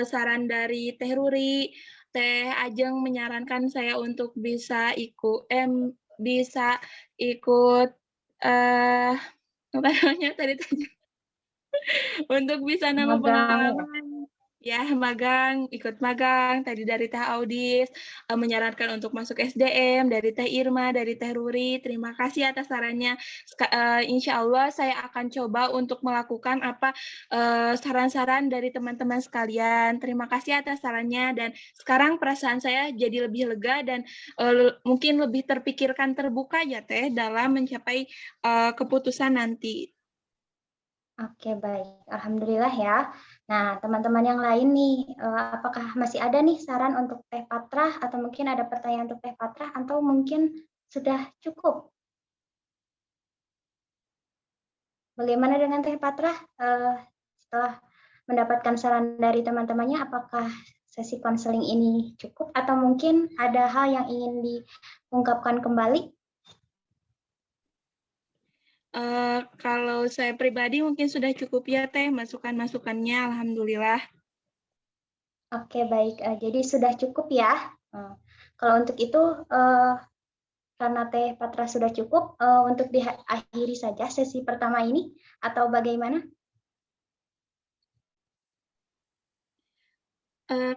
saran dari Teh Ruri, Teh Ajeng menyarankan saya untuk bisa ikut apa namanya tadi untuk bisa nambah pengalaman. Ya, ikut magang, tadi dari Teh Audis, menyarankan untuk masuk SDM, dari Teh Irma, dari Teh Ruri, terima kasih atas sarannya. Insya Allah saya akan coba untuk melakukan saran-saran dari teman-teman sekalian. Terima kasih atas sarannya, dan sekarang perasaan saya jadi lebih lega dan mungkin lebih terpikirkan terbuka ya Teh, dalam mencapai keputusan nanti. Oke, baik. Alhamdulillah ya. Nah, teman-teman yang lain nih, apakah masih ada nih saran untuk Teh Fatrah atau mungkin ada pertanyaan untuk Teh Fatrah atau mungkin sudah cukup? Bagaimana dengan Teh Fatrah setelah mendapatkan saran dari teman-temannya, apakah sesi konseling ini cukup atau mungkin ada hal yang ingin diungkapkan kembali? Kalau saya pribadi mungkin sudah cukup ya Teh, masukan-masukannya, alhamdulillah. Oke, baik. Jadi sudah cukup ya. Kalau untuk itu, karena Teh Fatrah sudah cukup, untuk diakhiri saja sesi pertama ini, atau bagaimana?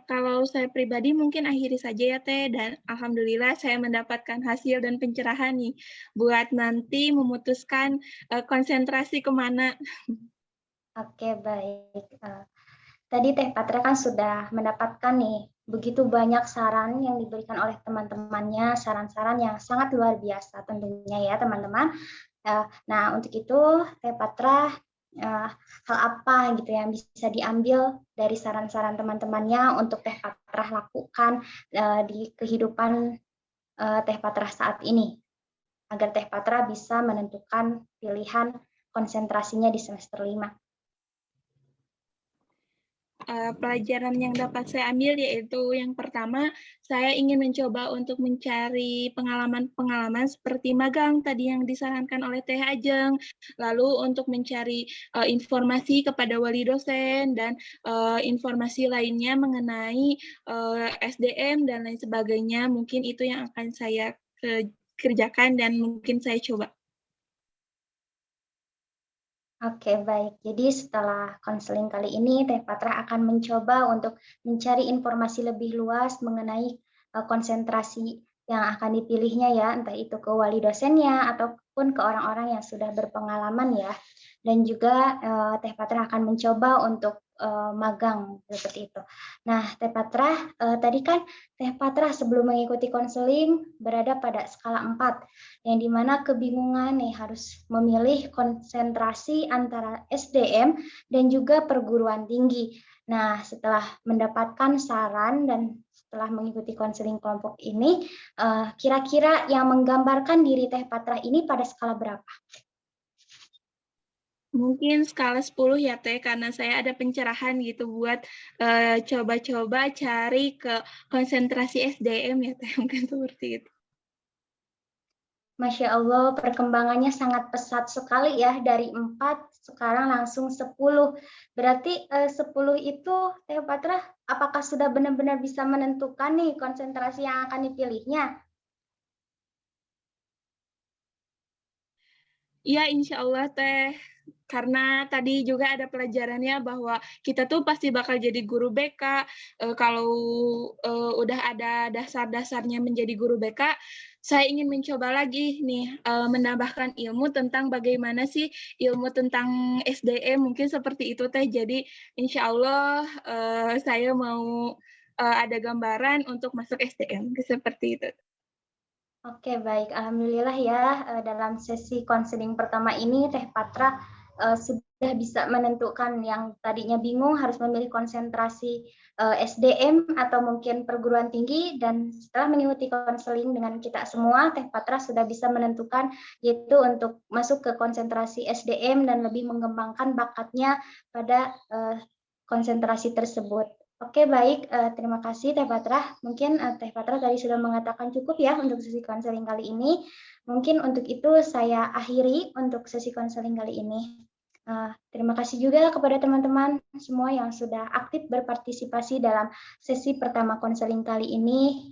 Kalau saya pribadi mungkin akhiri saja ya Teh, dan alhamdulillah saya mendapatkan hasil dan pencerahan nih buat nanti memutuskan konsentrasi kemana. Oke, baik. Tadi Teh Fatrah kan sudah mendapatkan nih begitu banyak saran yang diberikan oleh teman-temannya, saran-saran yang sangat luar biasa tentunya ya teman-teman. Nah, untuk itu Teh Fatrah hal apa gitu yang bisa diambil dari saran-saran teman-temannya untuk Teh Fatrah lakukan di kehidupan Teh Fatrah saat ini agar Teh Fatrah bisa menentukan pilihan konsentrasinya di semester 5. Pelajaran yang dapat saya ambil yaitu yang pertama, saya ingin mencoba untuk mencari pengalaman-pengalaman seperti magang tadi yang disarankan oleh Teh Ajeng, lalu untuk mencari informasi kepada wali dosen dan informasi lainnya mengenai SDM dan lain sebagainya. Mungkin itu yang akan saya kerjakan dan mungkin saya coba. Oke, baik. Jadi setelah konseling kali ini, Teh Fatrah akan mencoba untuk mencari informasi lebih luas mengenai konsentrasi yang akan dipilihnya ya, entah itu ke wali dosennya ataupun ke orang-orang yang sudah berpengalaman ya. Dan juga Teh Patra akan mencoba untuk magang seperti itu. Nah, Teh Patra, tadi kan Teh Patra sebelum mengikuti konseling berada pada skala 4, yang dimana kebingungan nih harus memilih konsentrasi antara SDM dan juga perguruan tinggi. Nah, setelah mendapatkan saran dan setelah mengikuti konseling kelompok ini, kira-kira yang menggambarkan diri Teh Patra ini pada skala berapa? Mungkin skala 10 ya Teh, karena saya ada pencerahan gitu buat coba-coba cari ke konsentrasi SDM ya Teh, mungkin seperti itu. Masya Allah, perkembangannya sangat pesat sekali ya, dari 4 sekarang langsung 10. Berarti 10 itu Teh Patra apakah sudah benar-benar bisa menentukan nih konsentrasi yang akan dipilihnya? Iya, insya Allah Teh. Karena tadi juga ada pelajarannya bahwa kita tuh pasti bakal jadi guru BK. Kalau udah ada dasar-dasarnya menjadi guru BK, saya ingin mencoba lagi nih menambahkan ilmu tentang bagaimana sih ilmu tentang SDM, mungkin seperti itu Teh. Jadi insya Allah saya mau ada gambaran untuk masuk SDM, seperti itu. Oke, baik. Alhamdulillah ya, dalam sesi konseling pertama ini Teh Patra sudah bisa menentukan yang tadinya bingung harus memilih konsentrasi SDM atau mungkin perguruan tinggi, dan setelah mengikuti konseling dengan kita semua, Teh Patra sudah bisa menentukan yaitu untuk masuk ke konsentrasi SDM dan lebih mengembangkan bakatnya pada konsentrasi tersebut. Oke, baik. Terima kasih Teh Patra. Mungkin Teh Patra tadi sudah mengatakan cukup ya untuk sesi konseling kali ini. Mungkin untuk itu saya akhiri untuk sesi konseling kali ini. Terima kasih juga kepada teman-teman semua yang sudah aktif berpartisipasi dalam sesi pertama konseling kali ini.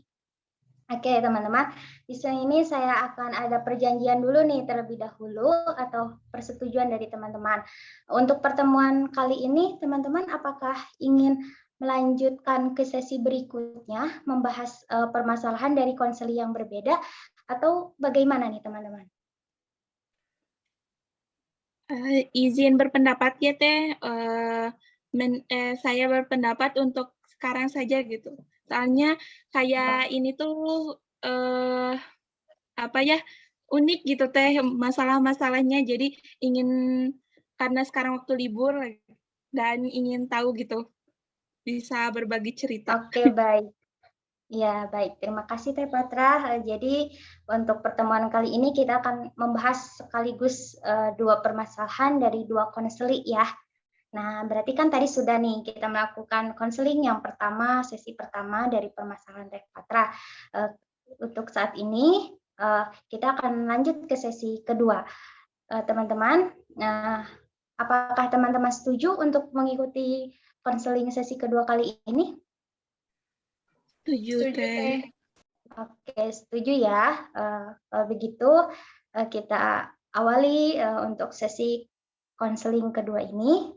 Oke, teman-teman. Di sini saya akan ada perjanjian dulu nih terlebih dahulu atau persetujuan dari teman-teman. Untuk pertemuan kali ini, teman-teman apakah ingin melanjutkan ke sesi berikutnya, membahas permasalahan dari konseling yang berbeda, atau bagaimana nih teman-teman? Izin berpendapat ya Teh, saya berpendapat untuk sekarang saja gitu. Soalnya kayak ini tuh apa ya, unik gitu Teh masalah-masalahnya. Jadi ingin, karena sekarang waktu libur dan ingin tahu gitu, bisa berbagi cerita. Oke, baik. Ya, baik. Terima kasih Teh Patra. Jadi untuk pertemuan kali ini kita akan membahas sekaligus dua permasalahan dari dua konseling ya. Nah, berarti kan tadi sudah nih kita melakukan konseling yang pertama, sesi pertama dari permasalahan Teh Patra. Untuk saat ini kita akan lanjut ke sesi kedua. Teman-teman, apakah teman-teman setuju untuk mengikuti konseling sesi kedua kali ini? Setuju Teh. Oke, setuju ya. Kalau begitu kita awali untuk sesi konseling kedua ini.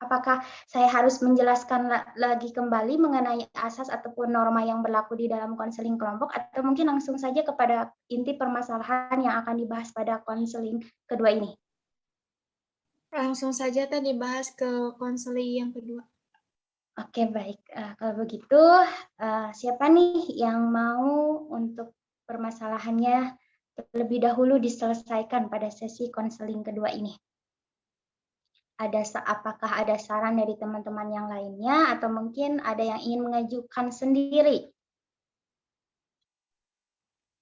Apakah saya harus menjelaskan lagi kembali mengenai asas ataupun norma yang berlaku di dalam konseling kelompok, atau mungkin langsung saja kepada inti permasalahan yang akan dibahas pada konseling kedua ini? Langsung saja Teh dibahas ke konseling yang kedua. Oke, baik. Kalau begitu, siapa nih yang mau untuk permasalahannya terlebih dahulu diselesaikan pada sesi konseling kedua ini? Apakah ada saran dari teman-teman yang lainnya, atau mungkin ada yang ingin mengajukan sendiri?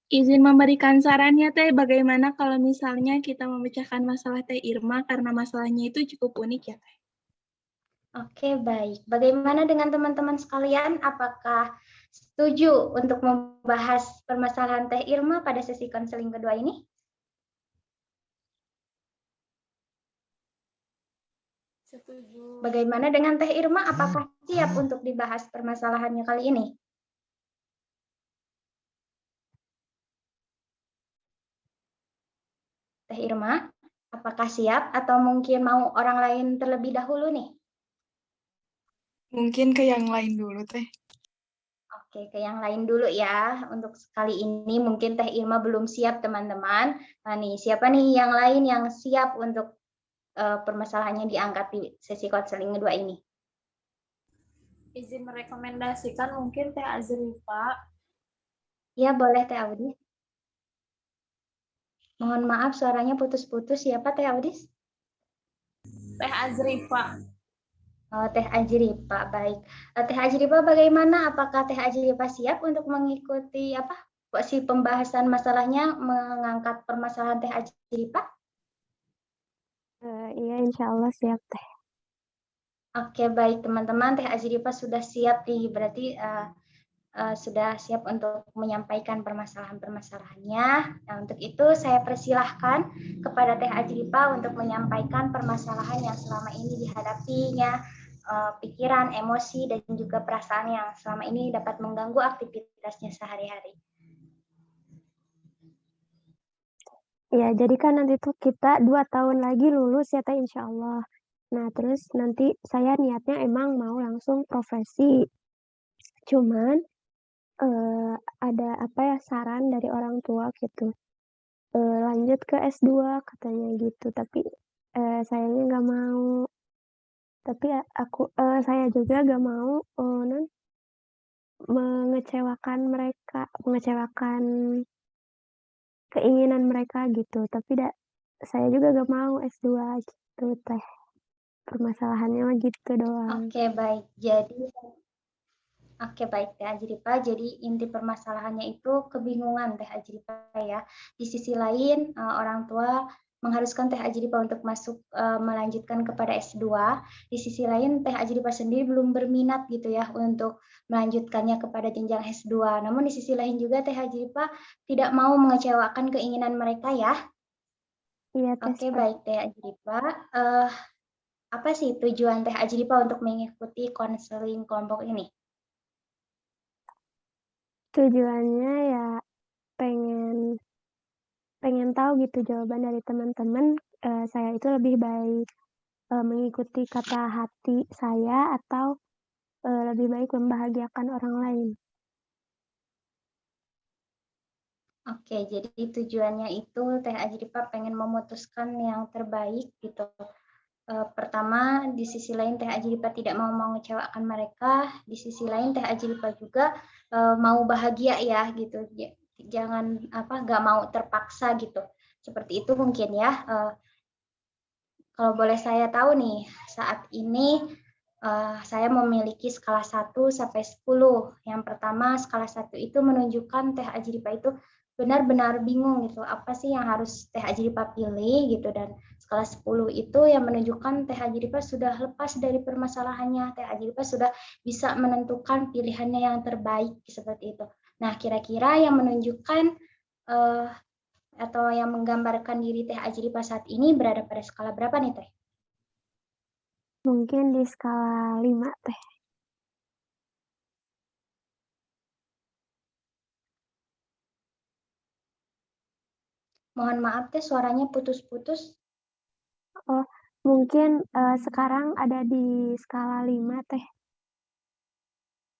Izin memberikan sarannya Teh, bagaimana kalau misalnya kita memecahkan masalah Teh Irma karena masalahnya itu cukup unik ya Teh. Oke, baik. Bagaimana dengan teman-teman sekalian? Apakah setuju untuk membahas permasalahan Teh Irma pada sesi konseling kedua ini? Setuju. Bagaimana dengan Teh Irma? Apakah siap untuk dibahas permasalahannya kali ini? Teh Irma, apakah siap atau mungkin mau orang lain terlebih dahulu nih? Mungkin ke yang lain dulu, Teh. Oke, ke yang lain dulu ya. Untuk sekali ini mungkin Teh Irma belum siap, teman-teman. Nah nih, siapa nih yang lain yang siap untuk permasalahannya diangkat di sesi konseling kedua ini? Izin merekomendasikan mungkin Teh Azrifa. Ya, boleh Teh Audis. Mohon maaf suaranya putus-putus. Siapa Teh Audis? Teh Azrifa. Oh, Teh Ajripa, baik. Teh Ajripa bagaimana? Apakah Teh Ajripa siap untuk mengikuti si pembahasan masalahnya mengangkat permasalahan Teh Ajripa? Iya, insya Allah siap Teh. Oke, baik teman-teman. Teh Ajripa sudah siap nih, berarti sudah siap untuk menyampaikan permasalahan-permasalahannya. Nah, untuk itu saya persilahkan kepada Teh Ajripa untuk menyampaikan permasalahan yang selama ini dihadapinya, pikiran, emosi, dan juga perasaan yang selama ini dapat mengganggu aktivitasnya sehari-hari. Ya, jadi kan nanti tuh kita 2 tahun lagi lulus ya Teh, insya Allah. Nah, terus nanti saya niatnya emang mau langsung profesi. Cuman ada saran dari orang tua gitu. Lanjut ke S2 katanya gitu, tapi sayanya nggak mau. Tapi ya saya juga nggak mau mengecewakan mereka, mengecewakan keinginan mereka gitu. Tapi saya juga nggak mau S2 gitu Teh. Permasalahannya mah gitu doang. Oke, baik. Oke, baik Teh Ajripa. Jadi inti permasalahannya itu kebingungan Teh Ajripa ya. Di sisi lain orang tua mengharuskan Teh Ajripa untuk masuk melanjutkan kepada S2. Di sisi lain Teh Ajripa sendiri belum berminat gitu ya untuk melanjutkannya kepada jenjang S2. Namun di sisi lain juga Teh Ajripa tidak mau mengecewakan keinginan mereka ya. Iya Teh. Oke, baik Teh Ajripa. Apa sih tujuan Teh Ajripa untuk mengikuti konseling kelompok ini? Tujuannya ya pengen tahu gitu jawaban dari teman-teman, saya itu lebih baik mengikuti kata hati saya atau lebih baik membahagiakan orang lain. Oke, jadi tujuannya itu Teh Ajripa pengen memutuskan yang terbaik gitu. Pertama, di sisi lain Teh Ajripa tidak mau mengecewakan mereka, di sisi lain Teh Ajripa juga mau bahagia ya gitu. Jangan nggak mau terpaksa gitu. Seperti itu mungkin ya. Kalau boleh saya tahu nih, saat ini saya memiliki skala 1 sampai 10. Yang pertama, skala 1 itu menunjukkan Teh Ajripa itu benar-benar bingung gitu, apa sih yang harus Teh Ajripa pilih gitu, dan skala 10 itu yang menunjukkan Teh Ajripa sudah lepas dari permasalahannya, Teh Ajripa sudah bisa menentukan pilihannya yang terbaik seperti itu. Nah, kira-kira yang menunjukkan atau yang menggambarkan diri Teh Ajripa saat ini berada pada skala berapa nih Teh? Mungkin di skala 5 Teh. Mohon maaf Teh, suaranya putus-putus. Oh, mungkin sekarang ada di skala 5 Teh.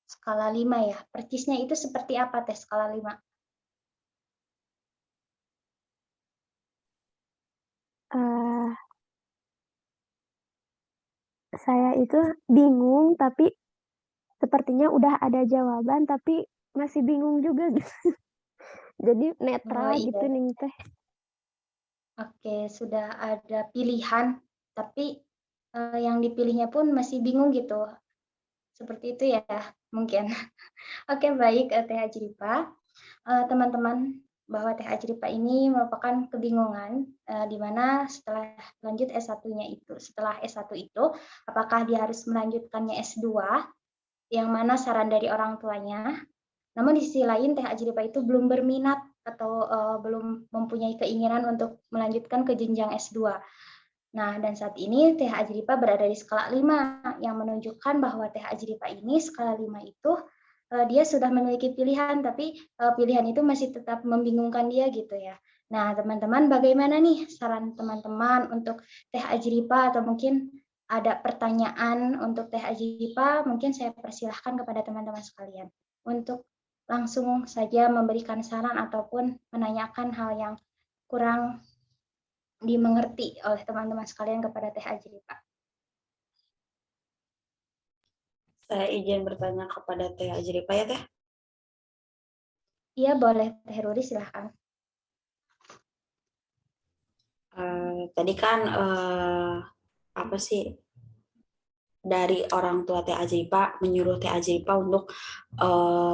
Skala 5 ya. Persisnya itu seperti apa Teh skala 5? Saya itu bingung, tapi sepertinya udah ada jawaban, tapi masih bingung juga gitu. Jadi netral iya. gitu nih Teh. Oke, sudah ada pilihan, tapi yang dipilihnya pun masih bingung gitu. Seperti itu ya, mungkin. Oke, baik Teh Ajripa. Teman-teman, bahwa Teh Ajripa ini merupakan kebingungan di mana setelah lanjut S1-nya itu, setelah S1 itu, apakah dia harus melanjutkannya S2, yang mana saran dari orang tuanya. Namun di sisi lain Teh Ajripa itu belum berminat atau belum mempunyai keinginan untuk melanjutkan ke jenjang S2. Nah, dan saat ini Teh Ajripa berada di skala 5 yang menunjukkan bahwa Teh Ajripa ini skala 5 itu dia sudah memiliki pilihan, tapi pilihan itu masih tetap membingungkan dia gitu ya. Nah, teman-teman bagaimana nih saran teman-teman untuk Teh Ajripa, atau mungkin ada pertanyaan untuk Teh Ajripa, mungkin saya persilahkan kepada teman-teman sekalian. untuk langsung saja memberikan saran ataupun menanyakan hal yang kurang dimengerti oleh teman-teman sekalian kepada Teh Ajrifa. Saya izin bertanya kepada Teh Ajrifa ya Teh. Iya boleh Teh Ruri, silahkan. Tadi kan apa sih dari orang tua Teh Ajrifa menyuruh Teh Ajrifa untuk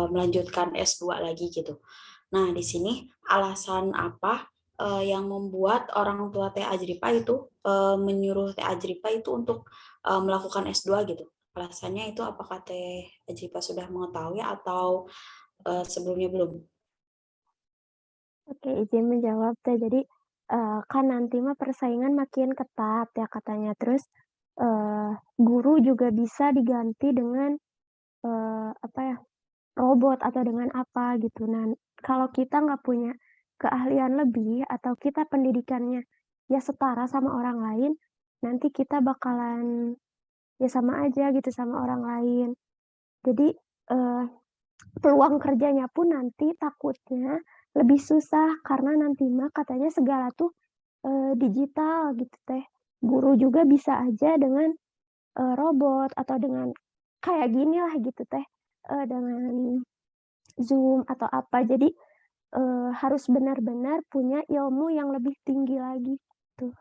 melanjutkan S2 lagi gitu. Nah, di sini alasan apa yang membuat orang tua Teh Ajrifa itu menyuruh Teh Ajrifa itu untuk melakukan S2 gitu? Alasannya itu apakah Teh Ajrifa sudah mengetahui atau sebelumnya belum? Oke, izin menjawab Teh. Jadi kan nanti mah persaingan makin ketat ya katanya. Terus guru juga bisa diganti dengan apa ya, robot atau dengan apa gitu. Nah, kalau kita nggak punya keahlian lebih atau kita pendidikannya ya setara sama orang lain, nanti kita bakalan ya sama aja gitu sama orang lain. Jadi peluang kerjanya pun nanti takutnya lebih susah karena nanti mah katanya segala tuh digital gitu Teh. Guru juga bisa aja dengan robot atau dengan kayak gini lah gitu Teh, dengan Zoom atau apa. Jadi harus benar-benar punya ilmu yang lebih tinggi lagi gitu.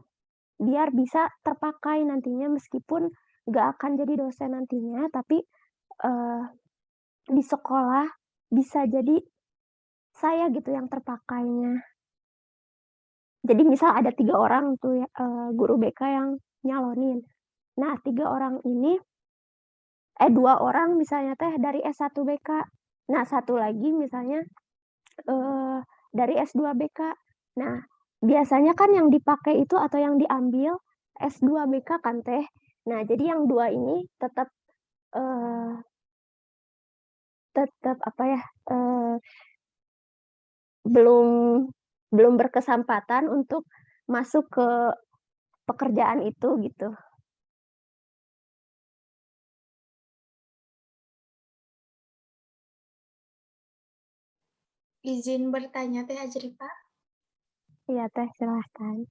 Biar bisa terpakai nantinya meskipun nggak akan jadi dosen nantinya, tapi di sekolah bisa jadi saya gitu yang terpakainya. Jadi misal ada 3 orang tuh ya, guru BK yang nyalonin. Nah 3 orang ini 2 orang misalnya Teh dari S1 BK. Nah 1 lagi misalnya, dari S2 BK. Nah, biasanya kan yang dipakai itu atau yang diambil S2 BK kan Teh. Nah, jadi yang 2 ini tetap, apa ya, belum belum berkesempatan untuk masuk ke pekerjaan itu gitu. Izin bertanya Teh Ajrifa, Iya Teh, silahkan.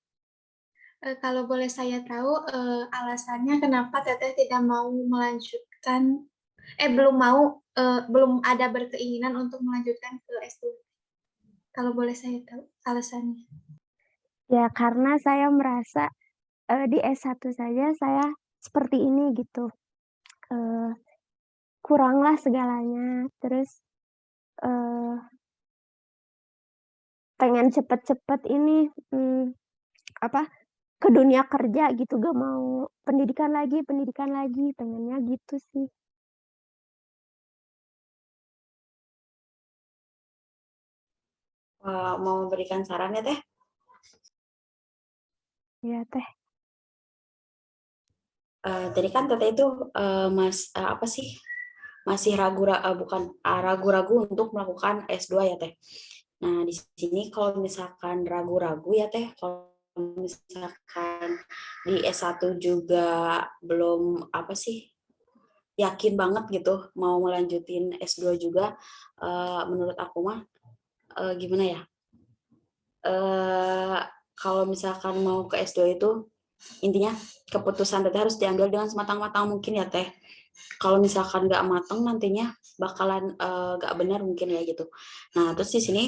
kalau boleh saya tahu alasannya kenapa Teteh tidak mau melanjutkan, belum ada berkeinginan untuk melanjutkan ke S2. Kalau boleh saya tahu alasannya. Ya karena saya merasa, di S1 saja saya seperti ini gitu, kuranglah segalanya. Terus, eee, pengen cepet-cepet ini, apa, ke dunia kerja gitu, gak mau pendidikan lagi, pengennya gitu sih. Mau memberikan saran ya Teh? Iya Teh. Tadi kan Teteh itu apa sih? Masih ragu-ragu untuk melakukan S2 ya Teh. Nah, di sini kalau misalkan ragu-ragu ya Teh, kalau misalkan di S1 juga belum apa sih, yakin banget gitu mau melanjutin S2 juga, menurut aku mah gimana ya? Kalau misalkan mau ke S2 itu intinya keputusan Teteh harus diambil dengan sematang-matang mungkin ya Teh. Kalau misalkan nggak matang nantinya bakalan nggak benar mungkin ya gitu. Nah terus di sini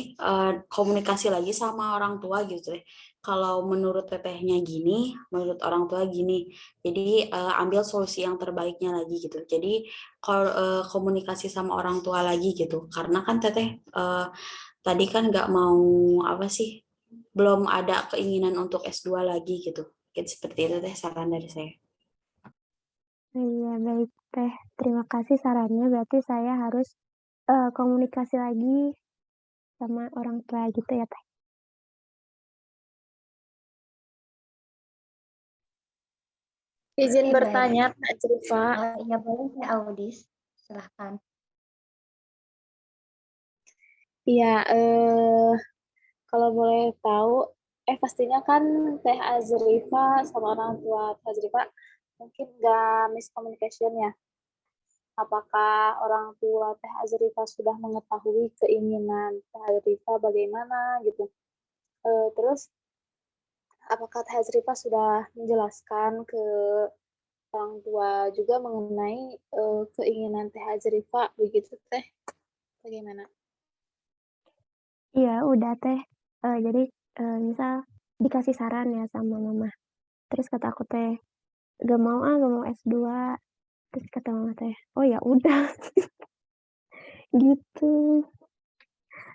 komunikasi lagi sama orang tua gitu Teh. Kalau menurut Tetehnya gini, menurut orang tua gini. Jadi ambil solusi yang terbaiknya lagi gitu. Jadi kalau komunikasi sama orang tua lagi gitu. Karena kan Teteh tadi kan nggak mau apa sih, belum ada keinginan untuk S2 lagi gitu. Seperti itu Teh saran dari saya. Iya baik Teh, terima kasih sarannya. Berarti saya harus, komunikasi lagi sama orang tua gitu ya Teh? Izin Oke, bertanya, baik. Kak Ajrifa. Ya boleh Teh Audis, silahkan. Iya, kalau boleh tahu, pastinya kan Teh Ajrifa sama orang tua Teh Ajrifa mungkin nggak miscommunication ya. apakah orang tua Teh Azrifa sudah mengetahui keinginan Teh Azrifa bagaimana gitu. Terus apakah Teh Azrifa sudah menjelaskan ke orang tua juga mengenai keinginan Teh Azrifa begitu Teh? Bagaimana? Iya, udah teh. Jadi misal dikasih saran ya sama mama. Terus kata aku teh, gak mau S2. Terus kata mama teh, oh ya udah gitu.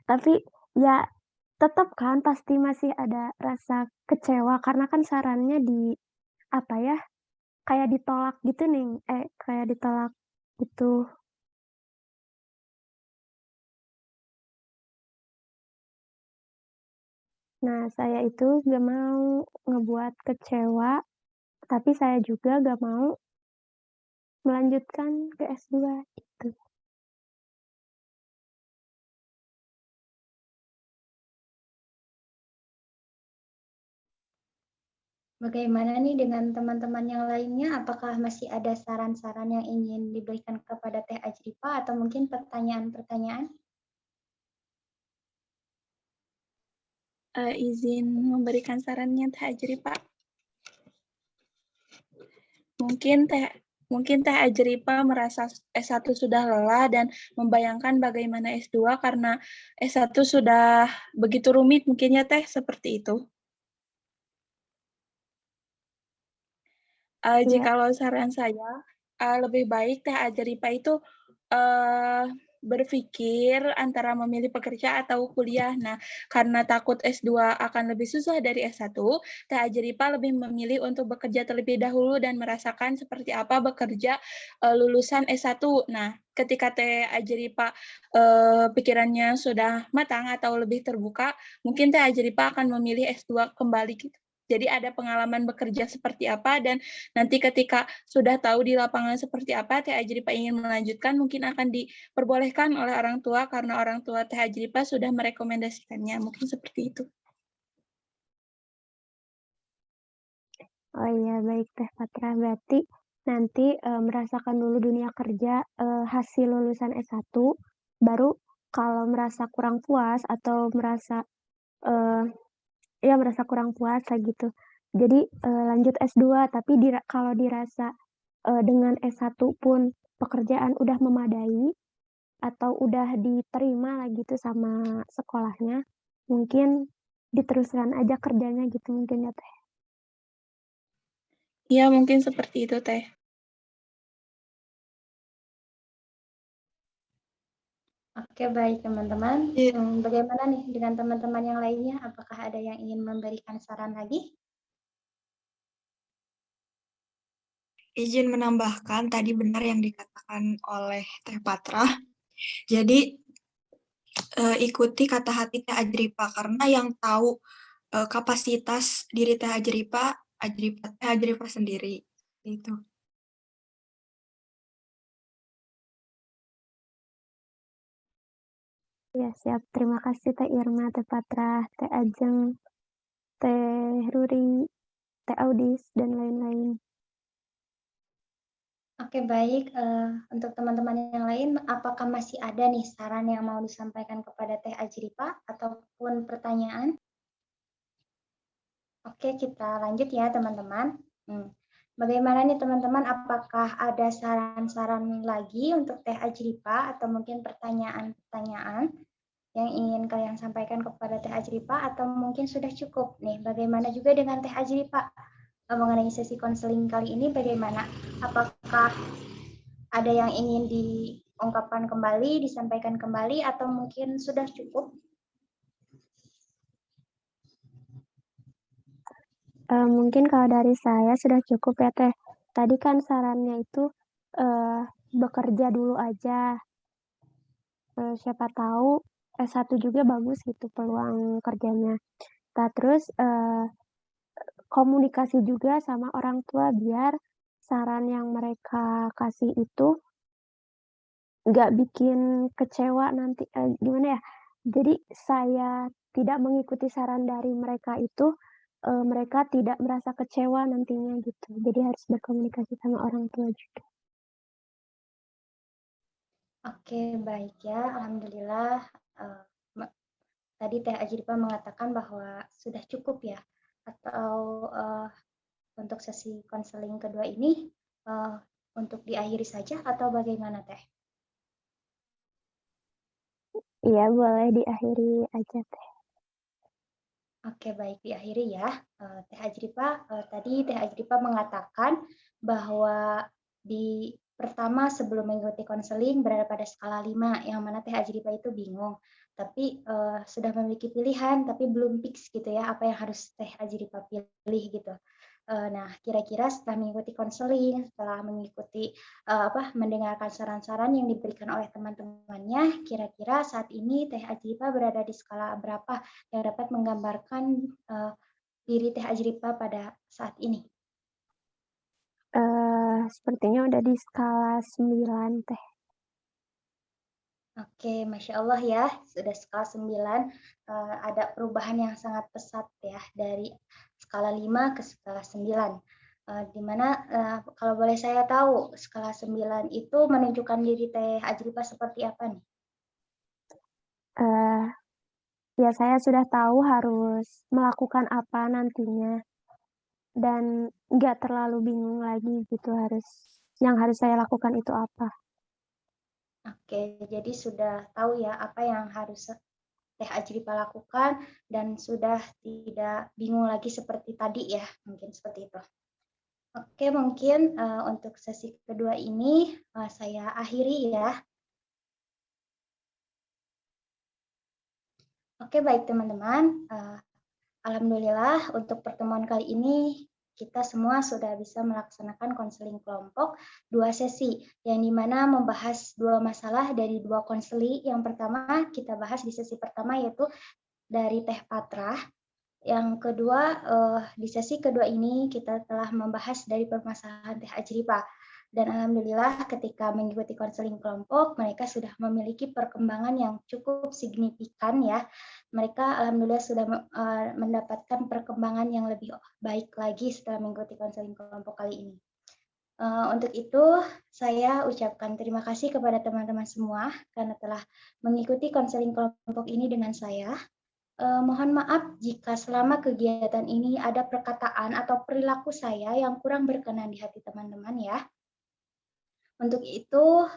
Tapi ya tetap kan pasti masih ada rasa kecewa karena kan sarannya apa ya, kayak ditolak gitu nih, kayak ditolak gitu. Nah, saya itu gak mau ngebuat kecewa, tapi saya juga gak mau melanjutkan ke S2 gitu. Bagaimana nih dengan teman-teman yang lainnya? Apakah masih ada saran-saran yang ingin diberikan kepada Teh Ajrifa atau mungkin pertanyaan-pertanyaan? Izin memberikan sarannya Teh Ajrifa. Mungkin Teh Ajrifa merasa S1 sudah lelah dan membayangkan bagaimana S2 karena S1 sudah begitu rumit mungkin ya Teh, seperti itu. Iya. Jikalau saran saya, lebih baik Teh Ajrifa itu berpikir antara memilih pekerja atau kuliah. Nah, karena takut S2 akan lebih susah dari S1, Teh Ajrifa lebih memilih untuk bekerja terlebih dahulu dan merasakan seperti apa bekerja lulusan S1. Nah, ketika Teh Ajrifa pikirannya sudah matang atau lebih terbuka, mungkin Teh Ajrifa akan memilih S2 kembali gitu. Jadi ada pengalaman bekerja seperti apa dan nanti ketika sudah tahu di lapangan seperti apa Teh Ajrifa ingin melanjutkan mungkin akan diperbolehkan oleh orang tua karena orang tua Teh Ajrifa sudah merekomendasikannya. Mungkin seperti itu. Oh iya, baik Teh Patra. Berarti nanti merasakan dulu dunia kerja hasil lulusan S1, baru kalau merasa kurang puas atau merasa merasa kurang puas lah gitu. Jadi lanjut S2, tapi kalau dirasa dengan S1 pun pekerjaan udah memadai atau udah diterima lah gitu sama sekolahnya, mungkin diteruskan aja kerjanya gitu mungkin ya Teh. Iya, mungkin seperti itu Teh. Oke, baik teman-teman. Iya. Bagaimana nih dengan teman-teman yang lainnya? Apakah ada yang ingin memberikan saran lagi? Izin menambahkan tadi benar yang dikatakan oleh Teh Patra. Jadi ikuti kata hati Teh Ajrifa karena yang tahu kapasitas diri Teh Ajrifa Teh Ajrifa sendiri. Itu. Ya, siap. Terima kasih Teh Irma, Teh Patra, Teh Ajeng, Teh Ruri, Teh Audis, dan lain-lain. Oke, baik. Untuk teman-teman yang lain, apakah masih ada nih saran yang mau disampaikan kepada Teh Ajrifa ataupun pertanyaan? Oke, kita lanjut ya teman-teman. Bagaimana nih teman-teman, apakah ada saran-saran lagi untuk Teh Ajrifa atau mungkin pertanyaan-pertanyaan yang ingin kalian sampaikan kepada Teh Ajrifa atau mungkin sudah cukup nih? Bagaimana juga dengan Teh Ajrifa mengenai sesi konseling kali ini bagaimana? Apakah ada yang ingin diungkapkan kembali, disampaikan kembali atau mungkin sudah cukup? Mungkin kalau dari saya sudah cukup ya Teh. Tadi kan sarannya itu bekerja dulu aja. Siapa tahu S1 juga bagus gitu peluang kerjanya. Nah, terus komunikasi juga sama orang tua biar saran yang mereka kasih itu nggak bikin kecewa nanti, gimana ya, jadi saya tidak mengikuti saran dari mereka itu, mereka tidak merasa kecewa nantinya gitu. Jadi harus berkomunikasi sama orang tua juga. Oke, baik ya. Alhamdulillah. Tadi Teh Ajripa mengatakan bahwa sudah cukup ya, atau untuk sesi konseling kedua ini untuk diakhiri saja atau bagaimana Teh? Iya, boleh diakhiri aja Teh. Oke, baik, diakhiri ya. Teh Ajripa, tadi Teh Ajripa mengatakan bahwa di pertama sebelum mengikuti konseling berada pada skala 5, yang mana Teh Ajripa itu bingung. Tapi sudah memiliki pilihan, tapi belum fix gitu ya, apa yang harus Teh Ajripa pilih gitu. Nah, kira-kira setelah mengikuti konseling, setelah mengikuti mendengarkan saran-saran yang diberikan oleh teman-temannya, kira-kira saat ini Teh Ajripa berada di skala berapa yang dapat menggambarkan diri Teh Ajripa pada saat ini? Sepertinya udah di skala 9 Teh. Oke, Masya Allah ya, sudah skala 9, ada perubahan yang sangat pesat ya, dari skala 5 ke skala 9. Di mana kalau boleh saya tahu, skala 9 itu menunjukkan diri Teh Ajripa seperti apa nih? Ya saya sudah tahu harus melakukan apa nantinya, dan nggak terlalu bingung lagi gitu yang harus saya lakukan itu apa. Oke, jadi sudah tahu ya apa yang harus Teh Ajripa lakukan dan sudah tidak bingung lagi seperti tadi ya, mungkin seperti itu. Oke, mungkin untuk sesi kedua ini saya akhiri ya. Oke, baik teman-teman. Alhamdulillah untuk pertemuan kali ini kita semua sudah bisa melaksanakan konseling kelompok 2 sesi, yang dimana membahas 2 masalah dari 2 konseli. Yang pertama kita bahas di sesi pertama yaitu dari Teh Patra. Yang kedua, di sesi kedua ini kita telah membahas dari permasalahan Teh Ajripa. Dan alhamdulillah ketika mengikuti konseling kelompok, mereka sudah memiliki perkembangan yang cukup signifikan ya. Mereka alhamdulillah sudah mendapatkan perkembangan yang lebih baik lagi setelah mengikuti konseling kelompok kali ini. Untuk itu, saya ucapkan terima kasih kepada teman-teman semua karena telah mengikuti konseling kelompok ini dengan saya. Mohon maaf jika selama kegiatan ini ada perkataan atau perilaku saya yang kurang berkenan di hati teman-teman ya. Untuk itu,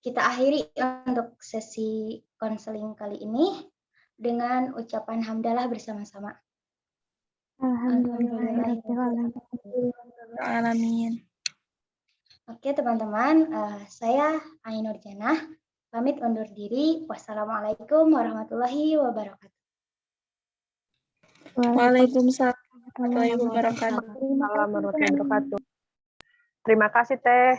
kita akhiri untuk sesi konseling kali ini dengan ucapan hamdalah bersama-sama. Alamin. Oke teman-teman, saya Ainur Janah, pamit undur diri. Wassalamualaikum warahmatullahi wabarakatuh. Waalaikumsalam warahmatullahi wabarakatuh. Warahmatullahi wabarakatuh. Terima kasih Teh.